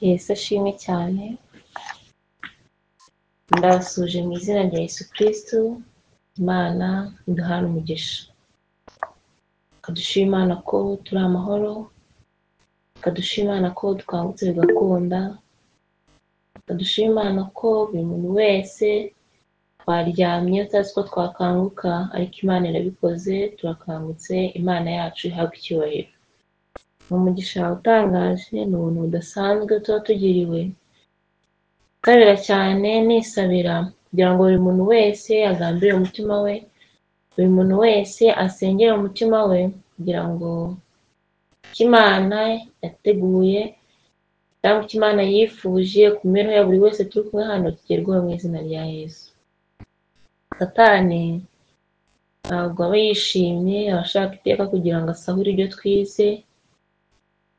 Yesu ashimwe cyane. Ndabasuje mu izina rya Yesu Kristo. Imana iduhana umugisha. Kadushima Imana ko turi amahoro. Kadushima Imana ko dukangutse bigakunda. Kadushima Imana ko buri muntu wese twaryamye utazi ko twakanguka, ariko Imana irabikoze turakangutse. Imana yacu ihabwa icyubahiro. Umugisha utangaje ni ubuntu budasanzwe tuba tugiriwe. Kabira cyane nisabira kugira ngo buri muntu wese agambire umutima we, buri muntu wese asengere umutima we kugira ngo Imana yateguye cyangwa Imana yifuje ku mibereho ya buri wese turi kumwe hano kigerwaho mu izina rya Yesu. Satani ntabwo aba yishimye, aba ashaka iteka kugira ngo asahure ibyo twize,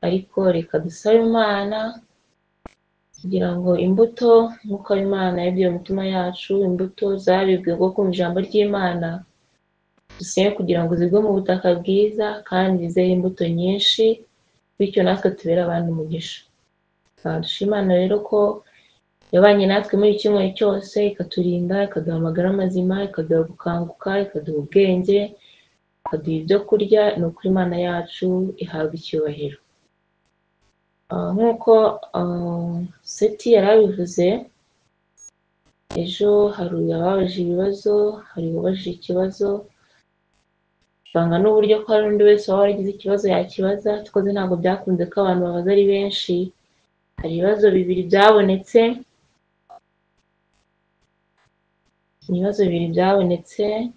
ariko reka dusabe Imana kugira ngo imbuto nk'uko Imana yabwiye umutima yacu, imbuto zabibwe bwo kumva ijambo ry'Imana, dusenge kugira ngo zigwe mu butaka bwiza kandi zere imbuto nyinshi, bityo natwe tubere abandi umugisha. Dushimana rero ko yabanye natwe muri iki cyumweru cyose, ikaturinda, ikaduha amagara mazima, ikaduha gukanguka, ikaduha ubwenge, ikaduha ibyo kurya. Ni ukuri Imana yacu ihabwa icyubahiro. Nk'uko Seti yarabivuze, ejo hari ababaje ibibazo, hari uwabajije ikibazo, banga n'uburyo ko hari undi wese waba waragize ikibazo yakibaza, tukoze ntabwo byakunze ko abantu babaza ari benshi. Hari ibibazo bibiri byabonetse,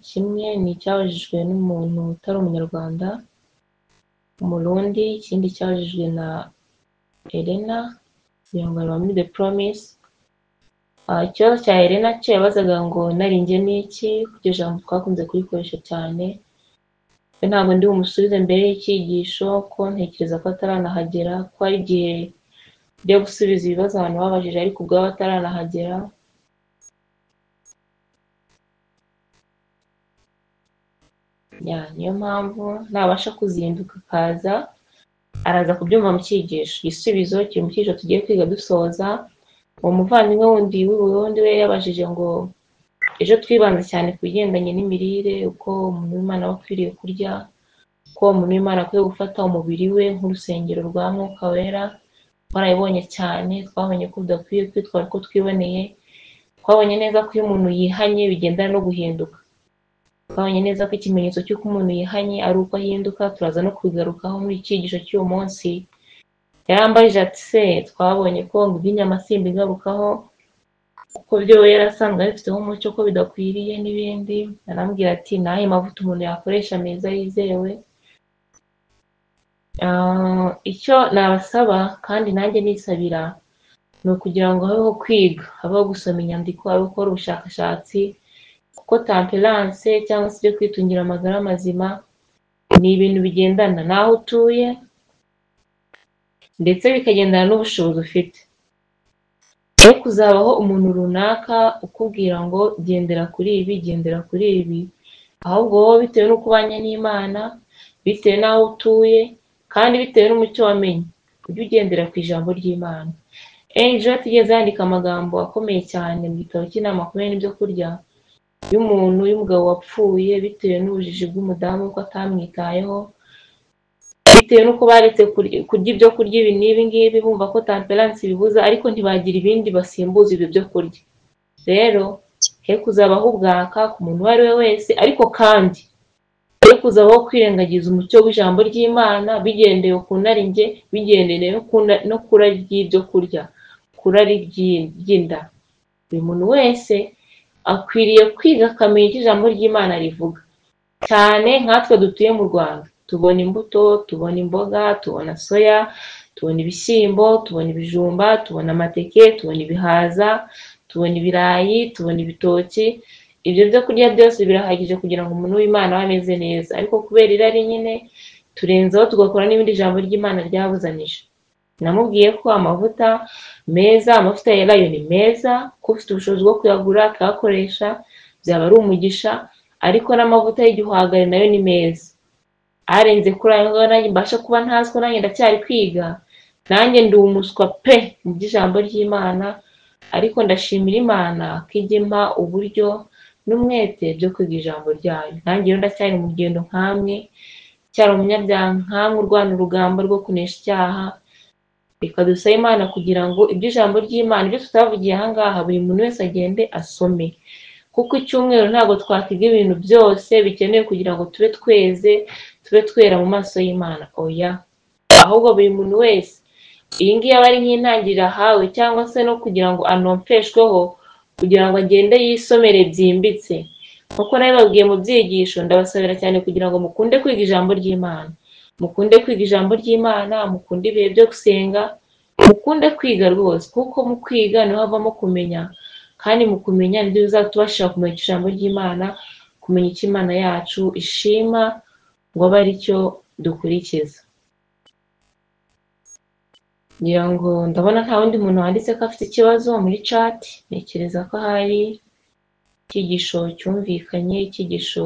kimwe ni icyabajijwe n'umuntu utari umunyarwanda, umurundi, ikindi cyabajijwe na Elena kugira ngo ari muri The Promise. Ikibazo cya Elena cyo yabazaga ngo narinjye n'iki, kuko ijambo twakunze kurikoresha cyane. Ntabwo ndi bumusubize mbere y'icyigisho ko ntekereza ko ataranahagera, ko hari igihe byo gusubiza ibibazo abantu babajije ariko ubwabo bataranahagera. Niyo mpamvu nabasha kuzinduka akaza araza kubyumva mu cyigisho. Igisubizo kiri mu cyigisho tugiye kwiga dusoza. Uwo muvandimwe wundi w'Uburundi we yabajije ngo ejo twibanze cyane ku bigendanye n'imirire, uko umuntu w'Imana aba akwiriye kurya, uko umuntu w'Imana akwiye gufata umubiri we nk'urusengero rwa Mwuka Wera. Twarabibonye cyane, twabonye ko udakwiye kwitwara uko twiboneye. Twabonye neza ko iyo umuntu yihanye bigendana no guhinduka. Twabonye neza ko ikimenyetso cy'uko umuntu yihanye ari uko ahinduka. Turaza no kubigarukaho muri iki cyigisho cy'uwo munsi. Yarambajije ati se twabonye ko ngo iby'inyama simba igarukaho, kuko byo yarasanzwe abifiteho umucyo ko bidakwiriye n'ibindi. Arambwira ati nahe mavuta umuntu yakoresha meza yizewe. Icyo nabasaba kandi nanjye nisabira ni ukugira ngo habeho kwiga, habeho gusoma inyandiko, habeho gukora ubushakashatsi, kuko temperance cyangwa se ibyo kwitungira amagara mazima ni ibintu bigendana n'aho utuye ndetse bikagendana n'ubushobozi ufite. Rero kuzabaho umuntu runaka ukubwira ngo gendera kuri ibi, gendera kuri ibi, ahubwo wowe bitewe n'uko ubanye n'Imana, bitewe n'aho utuye kandi bitewe n'umucyo wamenye, ujye ugendera ku ijambo ry'Imana. Angel atigeze yandika amagambo akomeye cyane mu gitabo cy'inama makumyabiri n'ibyo kurya y'umugabo wapfuye bitewe n'ubujiji bw'umudamu ko atamwitayeho, bitewe n'uko baretse kurya ibyo kurya ibi n'ibi ngibi, bumva ko temperance bibuza ariko ntibagira ibindi basimbuza ibyo byo kurya. Rero he kuzabaho ubwaka ku muntu uwo ari we wese, ariko kandi he kuzabaho kwirengagiza umucyo w'ijambo ry'Imana bigendeye ku narinjye, bigendeye no kurari ry'ibyo kurya, kurari ry'inda. Buri muntu wese akwiriye kwiga akamenya icyo ijambo ry'Imana rivuga. Cyane nkatwe dutuye mu Rwanda, tubona imbuto, tubona imboga, tubona soya, tubona ibishyimbo, tubona ibijumba, tubona amateke, tubona ibihaza, tubona ibirayi, tubona ibitoki. Ibyo byo kurya byose birahagije kugira ngo umuntu w'Imana abe ameze neza, ariko kubera irari nyine turenzaho tugakora n'ibindi ijambo ry'Imana ryabuzanije. Namubwiye ko amavuta meza, amavuta ya elayo ni meza, ko ufite ubushobozi bwo kuyagura akayakoresha byaba ari umugisha, ariko n'amavuta y'igihwagari nayo ni meza. Arenze kuri ayo ngayo nanjye mbasha kuba ntazi ko nanjye ndacyari kwiga, nanjye ndi umuswa pe mu by'ijambo ry'Imana, ariko ndashimira Imana ko ijya impa uburyo n'umwete byo kwiga ijambo ryayo. Nanjye rero ndacyari mu rugendo nkamwe, cyari umunyabyaha nkamwe urwana urugamba rwo kunesha icyaha. Reka dusabe Imana kugira ngo iby'ijambo ry'Imana, ibyo tutavugiye aha ngaha, buri muntu wese agende asome, kuko icyumweru ntabwo twakwiga ibintu byose bikenewe kugira ngo tube tweze, tube twera mu maso y'Imana. Oya, ahubwo buri muntu wese, iyi ngiyi aba ari nk'intangiriro ahawe, cyangwa se no kugira ngo anompeshweho, kugira ngo agende yisomere byimbitse. Nk'uko nabibabwiye mu byigisho, ndabasabira cyane kugira ngo mukunde kwiga ijambo ry'Imana, mukunde kwiga ijambo ry'Imana, mukunde ibihe byo gusenga, mukunde kwiga rwose, kuko mu kwiga niho havamo kumenya, kandi mu kumenya nibyo bizatubasha kumenya ijambo ry'Imana, kumenya icyo Imana yacu ishima ngo abe ari cyo dukurikiza. Ngira ngo ndabona nta wundi muntu wanditse ko afite ikibazo muri chat. Ntekereza ko hari icyigisho cyumvikanye, icyigisho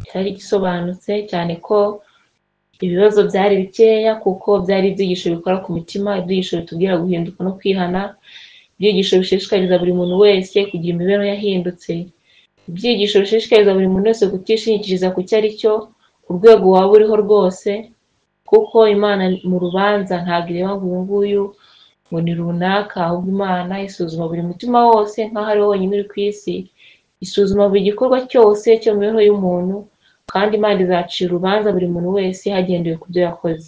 cyari gisobanutse, cyane ko ibibazo byari bikeya, kuko byari ibyigisho bikora ku mitima, ibyigisho bitubwira guhinduka no kwihana, ibyigisho bishishikariza buri muntu wese kugira imibereho yahindutse, ibyigisho bishishikariza buri muntu wese kutishingikiriza ku cyo ari cyo, ku rwego waba uriho rwose, kuko Imana mu rubanza ntabwo ireba ngo uyu nguyu ngo ni runaka, ahubwo Imana isuzuma buri mutima wose nk'aho ari wonyine uri ku isi, isuzuma buri gikorwa cyose cyo mu mibereho y'umuntu, kandi Imana izacira urubanza buri muntu wese hagendewe ku byo yakoze.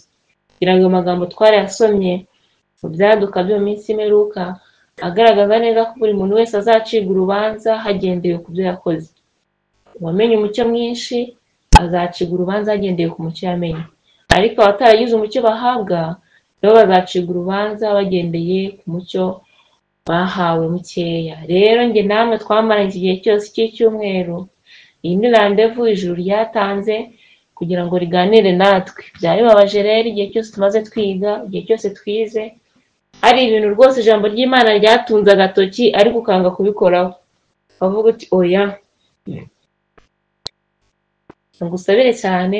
Kugira ngo ayo magambo twarayasomye mu byaduka byo mu minsi y'imperuka, agaragaza neza ko buri muntu wese azacirwa urubanza hagendewe ku byo yakoze. Uwamenye umucyo mwinshi azacirwa urubanza hagendewe ku mucyo yamenye, ariko abataragize umucyo bahabwa nabo bazacirwa urubanza bagendeye ku mucyo bahawe mukeya. Rero njye namwe twamaranye iki gihe cyose cy'icyumweru, iyi ni randevu ijuru ryatanze kugira ngo riganire natwe. Byari bibabaje rero igihe cyose tumaze twiga, igihe cyose twize, hari ibintu rwose ijambo ry'Imana ryatunze agatoki ariko ukanga kubikoraho, bavuga uti oya. Ngusabire cyane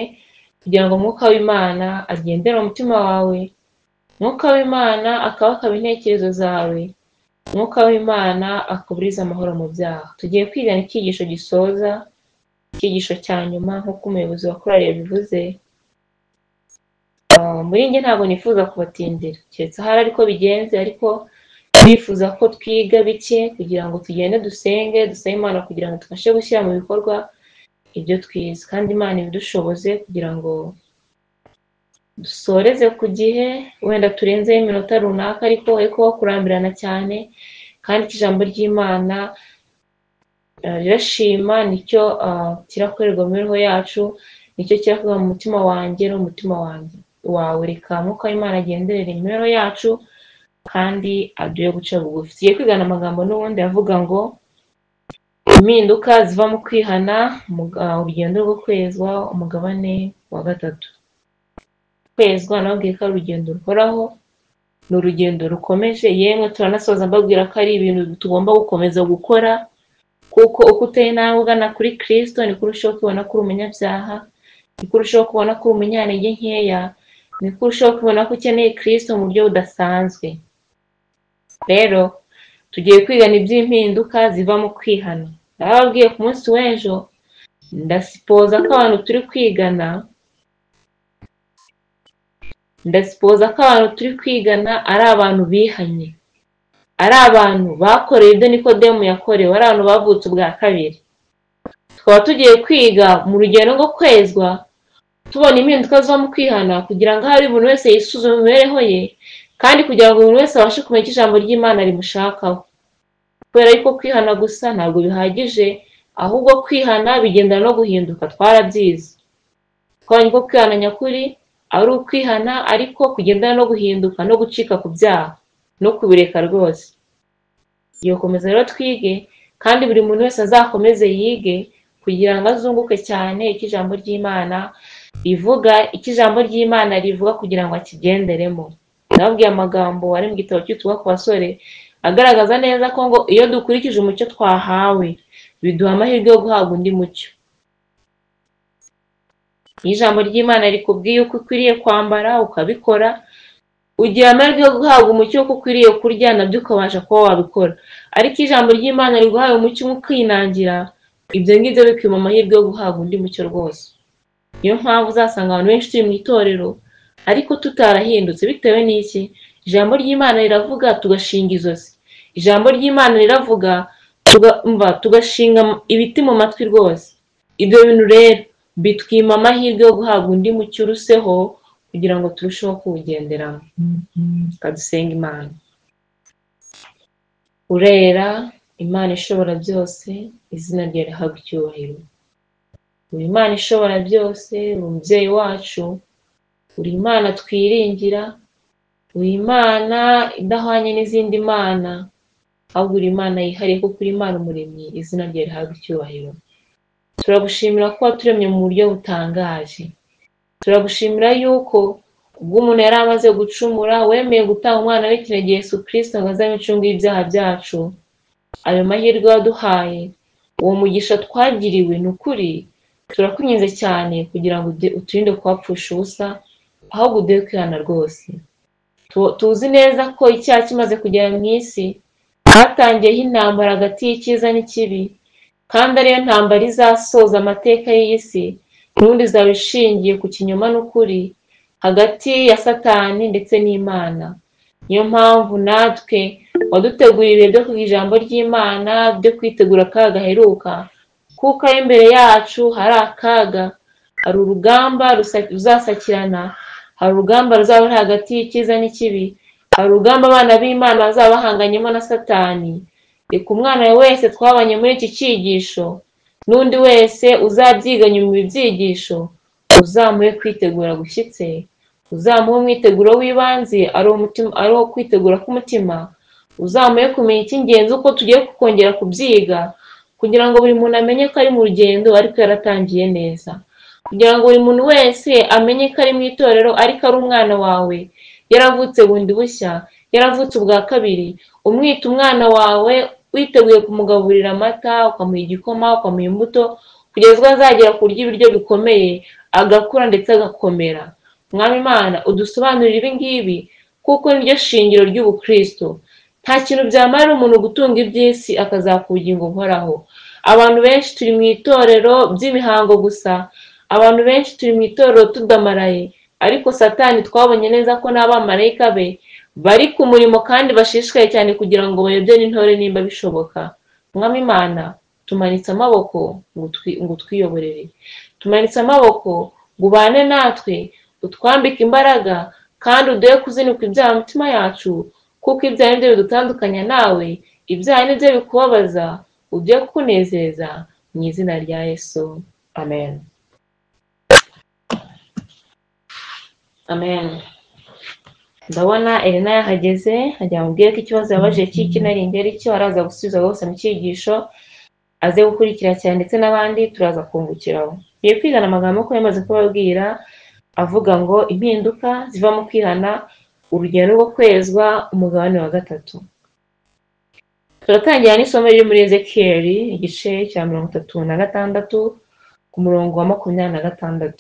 kugira ngo Mwuka w'Imana agendere mu mutima wawe, Mwuka w'Imana akabakaba intekerezo zawe, Mwuka w'Imana akuburiza amahoro mu byaha. Tugiye kwigana icyigisho gisoza, icyigisho cya nyuma nk'uko umuyobozi wa korali yabivuze. Muri njye ntabwo nifuza kubatindira, keretse ahari ariko bigenze, ariko bifuza ko twiga bike kugira ngo tugende dusenge, dusabe Imana kugira ngo tubashe gushyira mu bikorwa ibyo twize, kandi Imana ibidushoboze kugira ngo dusoreze ku gihe, wenda turenzeho iminota runaka, ariko kurambirana cyane, kandi ijambo ry'Imana rirashima, nicyo kirakorerwa mu mibereho yacu, nicyo kirakorwa mu mutima wanjye no mu mutima wawe. Reka Mwuka w'Imana agenderera imibereho yacu kandi aduhe guca bugufi. Tugiye kwigana amagambo n'ubundi avuga ngo impinduka ziva mu kwihana, urugendo rwo kwezwa, umugabane wa 3. Kwezwa nababwiye ko ari urugendo ruhoraho, ni urugendo rukomeje, yemwe turanasoza mbabwira ko ari ibintu tugomba gukomeza gukora, kuko uko uteye intambwe ugana kuri Kristo niko urushaho kubona ko uri umunyabyaha, niko urushaho kubona ko uri umunyantege nkeya, niko urushaho kubona ko ukeneye Kristo mu buryo budasanzwe. Rero tugiye kwigana iby'impinduka ziva mu kwihana. Nababwiye ku munsi w'ejo, ndasipoza ko abantu turi kwigana ari abantu bihanye, ari abantu bakoreye ibyo Nikodemu yakorewe, ari abantu bavutse ubwa kabiri. Tukaba tugiye kwiga mu rugendo rwo kwezwa, tubona impinduka ziva mu kwihana, kugira ngo hari buri wese yisuzume imibereho ye, kandi kugira ngo buri wese abashe kumenya icyo ijambo ry'Imana rimushakaho. Kubera yuko kwihana gusa ntabwo bihagije, ahubwo kwihana bigendana no guhinduka. Twarabyize twabonye ko kwihana nyakuri ari ukwihana ariko kugendana no guhinduka no gucika ku byaha no kubireka rwose. Iyo komeza rero twige, kandi buri muntu wese azakomeze yige kugira ngo azunguke cyane icyo ijambo ry'Imana rivuga, icyo ijambo ry'Imana rivuga kugira ngo akigenderemo. Nababwiye amagambo ari mu gitabo cy'ubutumwa ku basore agaragaza neza ko ngo iyo dukurikije umucyo twahawe biduha amahirwe yo guhabwa undi mucyo. Iyo ijambo ry'Imana rikubwiye uko ukwiriye kwambara ukabikora, ugira amahirwe yo guhabwa umucyo w'uko ukwiriye kurya nabyo ukabasha kuba wabikora. Ariko ijambo ry'Imana riguhaye umucyo ukinangira, ibyo ngibyo bikima amahirwe yo guhabwa undi mucyo rwose. Niyo mpamvu uzasanga abantu benshi turi mu itorero ariko tutarahindutse. Bitewe n'iki? Ijambo ry'Imana riravuga tugashinga izosi, ijambo ry'Imana riravuga tugashinga ibiti mu matwi rwose. Ibyo bintu rero bitwima amahirwe yo guhabwa undi mucyo uruseho kugira ngo turusheho kuwugenderamo. Kadusenga Imana. Urera, Imana ishobora byose, izina ryawe rihabwe icyubahiro. Uri Imana ishobora byose, uri umubyeyi wacu, uri Imana twiringira, uri Imana idahwanye n'izindi mana, ahubwo uri Imana yihariye kuko uri Imana umuremyi, izina ryawe rihabwe icyubahiro. Turagushimira ko waturemye mu buryo butangaje. Turagushimira yuko ubwo umuntu yari amaze gucumura wemeye gutanga umwana w'ikinege Yesu Kristo ngo azame incungu y'ibyaha byacu. Ayo mahirwe waduhaye, uwo mugisha twagiriwe, ni ukuri turakunyuze cyane kugira ngo uturinde kuhapfusha ubusa, ahubwo uduhe kwihana rwose. Tuzi neza ko icyaha kimaze kugera mu isi hatangiyeho intambara hagati y'icyiza n'ikibi, kandi ariyo ntambara izasoza amateka y'isi, n'ubundi izaba ishingiye ku kinyoma n'ukuri hagati ya Satani ndetse n'Imana. Niyo mpamvu natwe waduteguriye ibihe byo kwiga ijambo ry'Imana, byo kwitegura akaga gaheruka, kuko ari imbere yacu hari akaga, hari urugamba ruzasakirana, hari urugamba ruzaba ruri hagati y'icyiza n'ikibi, hari urugamba abana b'Imana bazaba bahanganyemo na Satani. Reka umwana wese twabanye muri iki cyigisho n'undi wese uzabyiga nyuma ibyigisho, uzamuhe kwitegura gushyitse, uzamuhe umwiteguro w'ibanze ari uwo kwitegura k'umutima, uzamuhe kumenya icy'ingenzi uko tugiye kongera kubyiga, kugira ngo buri muntu amenye ko ari mu rugendo ariko yaratangiye neza, kugira ngo buri muntu wese amenye ko ari mu itorero ariko ari umwana wawe, yaravutse bundi bushya, yaravutse ubwa kabiri. Umwita umwana wawe witeguye kumugaburira amata, ukamuha igikoma, ukamuha imbuto, kugeza ubwo azagera kurya ibiryo bikomeye, agakura ndetse agakomera. Mwami Imana, udusobanurire ibi ngibi kuko niryo shingiro ry'ubukristo. Nta kintu byamarira umuntu gutunga iby'isi akazaka ubugingo buhoraho. Abantu benshi turi mu itorero by'imihango gusa, abantu benshi turi mu itorero tudamaraye, ariko Satani twabonye neza ko n'abamarayika be bari ku murimo kandi bashishikaye cyane kugira ngo bayobye n'intore nimba bishoboka. Mwami Imana, tumanitse amaboko ngo twiyoborere, tumanitse amaboko ngo ubane natwe, utwambike imbaraga kandi uduhe kuzinukwa ibyaha mu mitima yacu, kuko ibyaha nibyo bidutandukanya nawe, ibyaha nibyo bikubabaza, uduhe kunezeza, mu izina rya Yesu, amen. Amen. Ndabona Elena yahageze, ajya mubwire ko ikibazo yabajije cy'ikinarinde ari cyo araza gusubiza rwose mu cyigisho, aze gukurikira cyane ndetse n'abandi turaza kungukiraho. Biye kwigana amagambo ko yamaze kubabwira avuga ngo impinduka ziva mu kwihana, urugendo rwo kwezwa, umugabane wa 3. Turatangira n'isomo riri muri Ezekiyeli igice cya 36 ku murongo wa 26.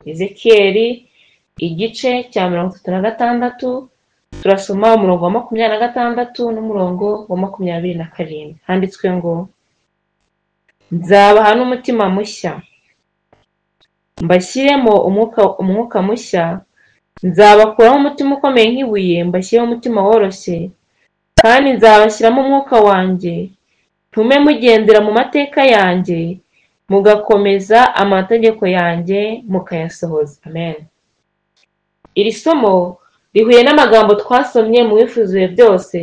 Ezekiyeli igice cya 36 turasoma umurongo wa 26 n'umurongo wa 27. Handitswe ngo, nzabaha n'umutima mushya, mbashyiremo umwuka mushya, nzabakuraho umutima ukomeye nk'ibuye, mbashyireho umutima woroshye, kandi nzabashyiramo umwuka wanjye, ntume mugendera mu mateka yanjye, mugakomeza amategeko yanjye mukayasohoza. Amen. Iri somo rihuye n'amagambo twasomye mu bifuzo byose,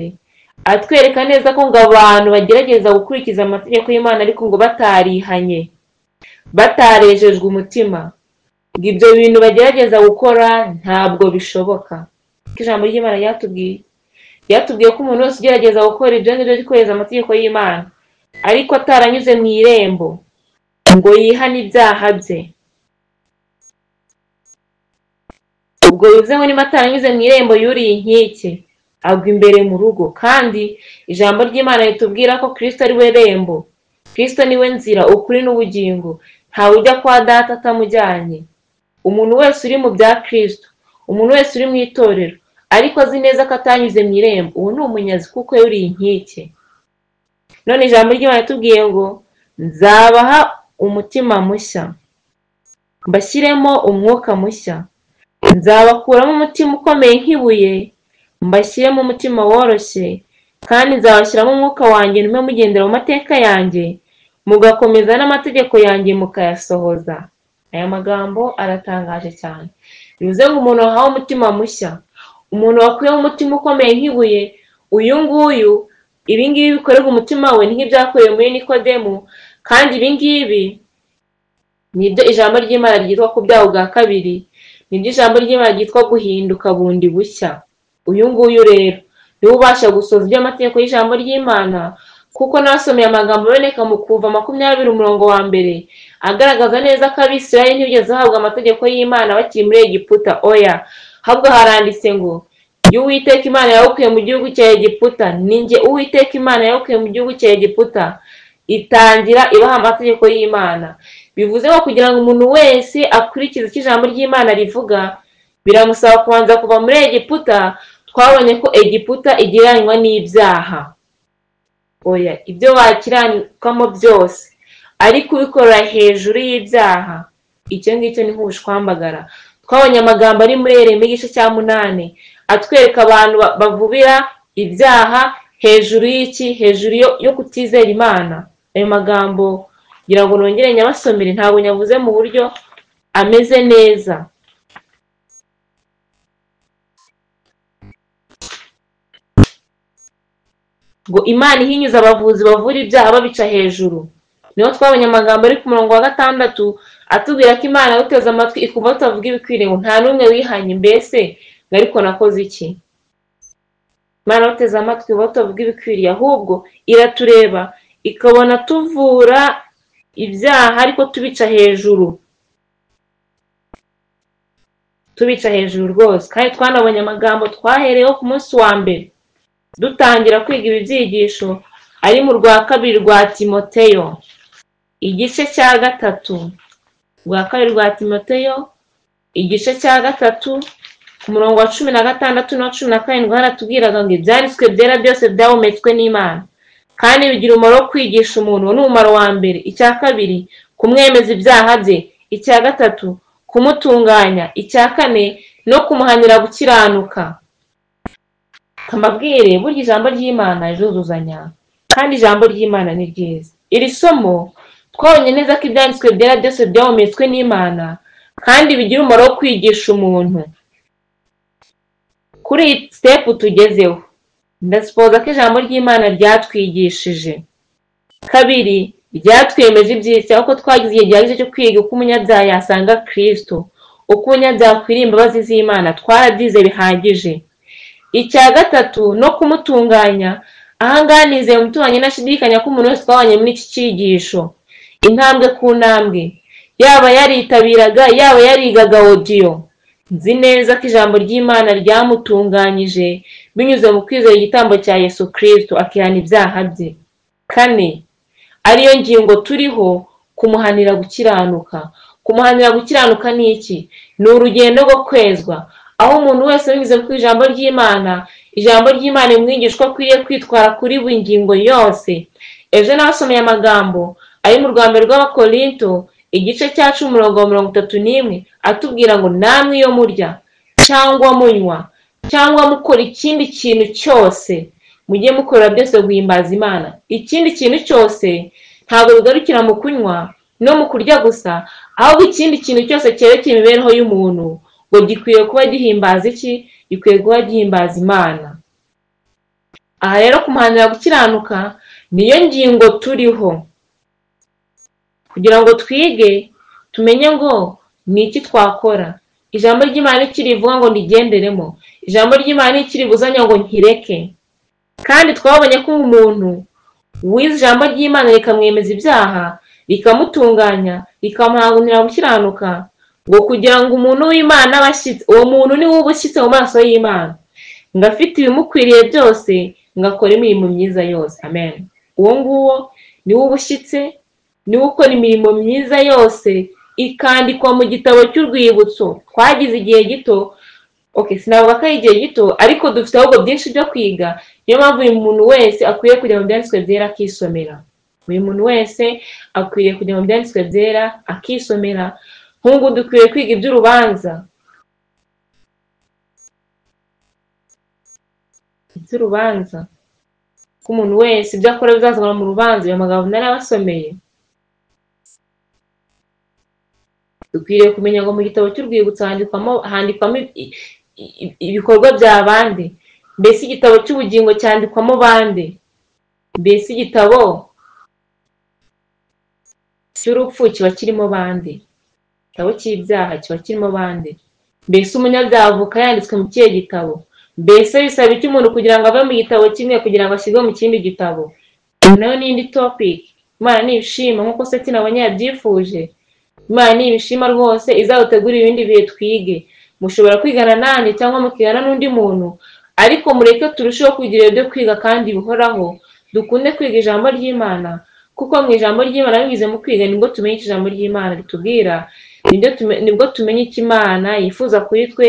atwereka neza ko ngo abantu bagerageza gukurikiza amategeko y'Imana ariko ngo batarihanye, batarejejwe umutima, ngo ibyo bintu bagerageza gukora ntabwo bishoboka. Ijambo ry'Imana ryatubwiye ko umuntu wese ugerageza gukora ibyo ngibyo byo kubahiriza amategeko y'Imana ariko ataranyuze mu irembo ngo yihane ibyaha bye, ubwo bivuze ngo niba ataranyuze mu irembo yuriye inkike agwa imbere mu rugo. Kandi ijambo ry'Imana ritubwira ko Kristo ari we rembo, Kristo niwe nzira, ukuri n'ubugingo, ntawe ujya kwa Data atamujyanye. umuntu wese uri mu bya Kristo, umuntu wese uri mu itorero ariko azi neza ko atanyuze mu irembo, uwo ni umunyazi kuko yuriye inkike. None ijambo ry'Imana tubwiye ngo nzabaha umutima mushya, mbashyiremo umwuka mushya, nzabakuramo umutima ukomeye nk'ibuye, mbashyiremo umutima woroshye, kandi nzabashyiramo umwuka wanjye ntume mugendera mu mateka yanjye, mugakomeza n'amategeko yanjye mukayasohoza. Aya magambo aratangaje cyane. Bivuze ngo umuntu wahawe umutima mushya, umuntu wakuyemo umutima ukomeye nk'ibuye, uyu nguyu ibingibi bikorerwa umutima we nk'ibyakorewe muri Nikodemu, kandi ibingibi nibyo ijambo ry'Imana ryitwa kubyaha ubwa kabiri, nibyo ijambo ry'Imana ryitwa guhinduka bundi bushya. Uyu nguyu rero niwe ubasha gusoza iby'amategeko y'ijambo ry'Imana, kuko nasomeye amagambo aboneka mu Kuva 20 umurongo wa mbere agaragaza neza ko Abisirayeli ntibigeze bahabwa amategeko y'Imana bakiri muri Egiputa. Oya, ahubwo haranditse ngo jye Uwiteka Imana yabakuye mu gihugu cya Egiputa, ninjye Uwiteka Imana yabakuye mu gihugu cya Egiputa, itangira ibaha amategeko y'Imana. Bivuze ngo kugira ngo umuntu wese akurikize icyo ijambo ry'Imana rivuga, biramusaba kubanza kuva muri Egiputa. Twabonye ko Egiputa igereranywa n'ibyaha. Oya, ibyo wakiranukamo byose ariko ubikorera hejuru y'ibyaha, icyo ngicyo ni nk'ubushwambagara. Twabonye amagambo ari muri Yeremiya igice cya 8 atwereka abantu bavubira ibyaha hejuru y'iki? Hejuru yo kutizera Imana. Ayo magambo ngira ngo nongere nyabasomere, ntabwo nyavuze mu buryo ameze neza. Ngo Imana ihinyuza abavuzi bavura ibyaha babica hejuru. Niho twabonye amagambo ari ku murongo wa 6 atubwira ko Imana yawuteze amatwi ikumva tutavuga ibikwiriye, ngo nta n'umwe wihanye. Mbese ariko nakoze iki? Imana yawuteze amatwi ikumva tutavuga ibikwiriye, ahubwo iratureba ikabona tuvura ibyaha ariko tubica hejuru, rwose. Kandi twanabonye amagambo twahereyeho ku munsi wa mbere dutangira kwiga ibi byigisho ari mu rwa 2 rwa Timoteyo igice cya 3, rwa 2 rwa Timoteyo igice cya 3 ku murongo wa 16 na 17 haratubwiraga ngo ibyanditswe byera byose byahumetswe n'Imana kandi bigira umumaro wo kwigisha umuntu. Ni umumaro wa mbere. Icya kabiri, kumwemeza ibyaha bye. Icya gatatu, kumutunganya. Icya kane, no kumuhanira gukiranuka. Kamabwire, burya ijambo ry'Imana riruzuzanya kandi ijambo ry'Imana ni ryiza. Iri somo twabonye neza ko ibyanditswe byera byose byahumetswe n'Imana kandi bigira umumaro wo kwigisha umuntu. Kuri iyi step tugezeho, ndasipoza ko ijambo ry'Imana ryatwigishije. Kabiri, ryatwemeje ibyiza, kuko twagize igihe gihagije cyo kwiga uko umunyabyaha yasanga Kristo, uko umunyabyaha akwiriye imbabazi z'Imana. Twarabyize bihagije. Icya gatatu, no kumutunganya. Ahangaha nizeye umutunganye nashidikanya ko umuntu wese twabanye muri iki cyigisho intambwe ku ntambwe, yaba yaritabiraga yaba yarigaga audio, nzi neza ko ijambo ry'Imana ryamutunganyije binyuze mu kwizera igitambo cya Yesu Kristo akihana ibyaha bye. Kane, ariyo ngingo turiho, kumuhanira gukiranuka. Kumuhanira gukiranuka ni iki? Ni urugendo rwo kwezwa, aho umuntu wese binyuze ku ijambo ry'Imana, ijambo ry'Imana imwigishwa akwiriye kwitwara kuri buri ngingo yose. Ejo nabasomeye amagambo ari mu rwa mbere rw'Abakorinto igice cya 10 umurongo wa 31 atubwira ngo namwe iyo murya cyangwa munywa cyangwa mukora ikindi kintu cyose, mujye mukorera byose guhimbaza Imana. Ikindi kintu cyose ntabwo bigarukira mu kunywa no mu kurya gusa, ahubwo ikindi kintu cyose cyerekeye imibereho y'umuntu ngo gikwiye kuba gihimbaza iki? Gikwiye kuba gihimbaza Imana. Aha rero kumuhanira gukiranuka niyo ngingo turiho, kugira ngo twige tumenye ngo ni iki twakora. Ijambo ry'Imana ikirivuga ngo ndigenderemo, ijambo ry'Imana ikiribuzanya ngo nkireke. Kandi twabonye ko umuntu wize ijambo ry'Imana rikamwemeza ibyaha, rikamutunganya, rikamuhanira gukiranuka, ngo kugira ngo umuntu w'Imana abashyitse, uwo muntu ni we ubushyitse mu maso y'Imana, ngo afite ibimukwiriye byose, ngakora imirimo myiza yose. Amen. Uwo nguwo ni we ubushyitse, ni we ukora imirimo myiza yose ikandikwa mu gitabo cy'urwibutso. Twagize igihe gito, sinavuga ko ari igihe gito, ariko dufite ahubwo byinshi byo kwiga. Niyo mpamvu buri muntu wese akwiye kujya mu byanditswe byera akisomera. Buri muntu wese akwiriye kujya mu byanditswe byera akisomera. Nk'ubu dukwiye kwiga iby'urubanza. Iby'urubanza ko umuntu wese ibyo akora bizazanwa mu rubanza. Ayo magambo narabasomeye. Dukwiriye kumenya ngo mu gitabo cy'urwibutso handikwamo ibikorwa bya bande. Mbese igitabo cy'ubugingo cyandikwamo bande? Mbese igitabo cy'urupfu kiba kirimo bande? Igitabo cy'ibyaha kiba kirimo bande? Mbese umunyabyaha avuka yanditswe mu kihe gitabo? Mbese bisaba iki umuntu kugira ngo ave mu gitabo kimwe kugira ngo ashyirwe mu kindi gitabo? Nayo n'indi topic. Imana nibishima nk'uko Seti nabonye yabyifuje. Imana nibishima rwose izawutegura ibindi bihe twige. Mushobora kwigana nanjye cyangwa mukigana n'undi muntu, ariko mureke turusheho kugira ibyo kwiga kandi bihoraho. Dukunde kwiga ijambo ry'Imana, kuko mu ijambo ry'Imana bigize mu kwiga nibwo tumenya icyo ijambo ry'Imana ritubwira. Nibwo tumenya icyo Imana yifuza kuri twe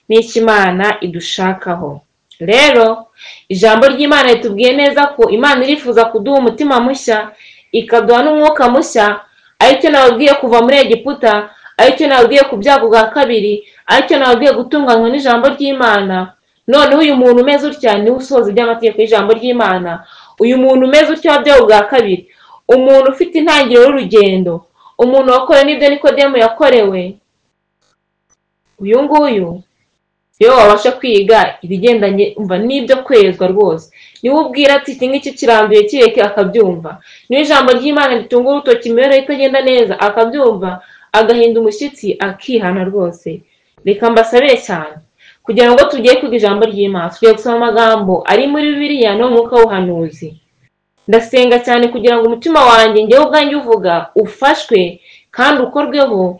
n'icyo Imana idushakaho. Rero ijambo ry'Imana ritubwiye neza ko Imana irifuza kuduha umutima mushya, ikaduha n'umwuka mushya, aricyo nababwiye kuva muri Egiputa, aricyo nababwiye ku byago bwa kabiri, aricyo nababwiye gutunganywa n'ijambo ry'Imana. Noneho uyu muntu umeze utya niwe usohoza iby'amategeko y'ijambo ry'Imana. Uyu muntu umeze utya wabyago bwa kabiri, umuntu ufite intangiriro y'urugendo, umuntu wakorewe n'ibyo Nikodemu yakorewe, uyu nguyu iyo wabasha kwiga ibigendanye n'ibyo kwezwa rwose, niwe ubwira ati iki ngiki kirambuye kireke akabyumva. Niyo ijambo ry'Imana ritunga urutoki imibereho itagenda neza akabyumva, agahinda umushyitsi akihana rwose. Reka mbasabire cyane kugira ngo tugiye kwiga ijambo ry'Imana, tugiye gusoma amagambo ari muri Bibiliya no mu mwuka w'ubuhanuzi. Ndasenga cyane kugira ngo umutima wanjye njyewe ubwanjye uvuga ufashwe kandi ukorweho,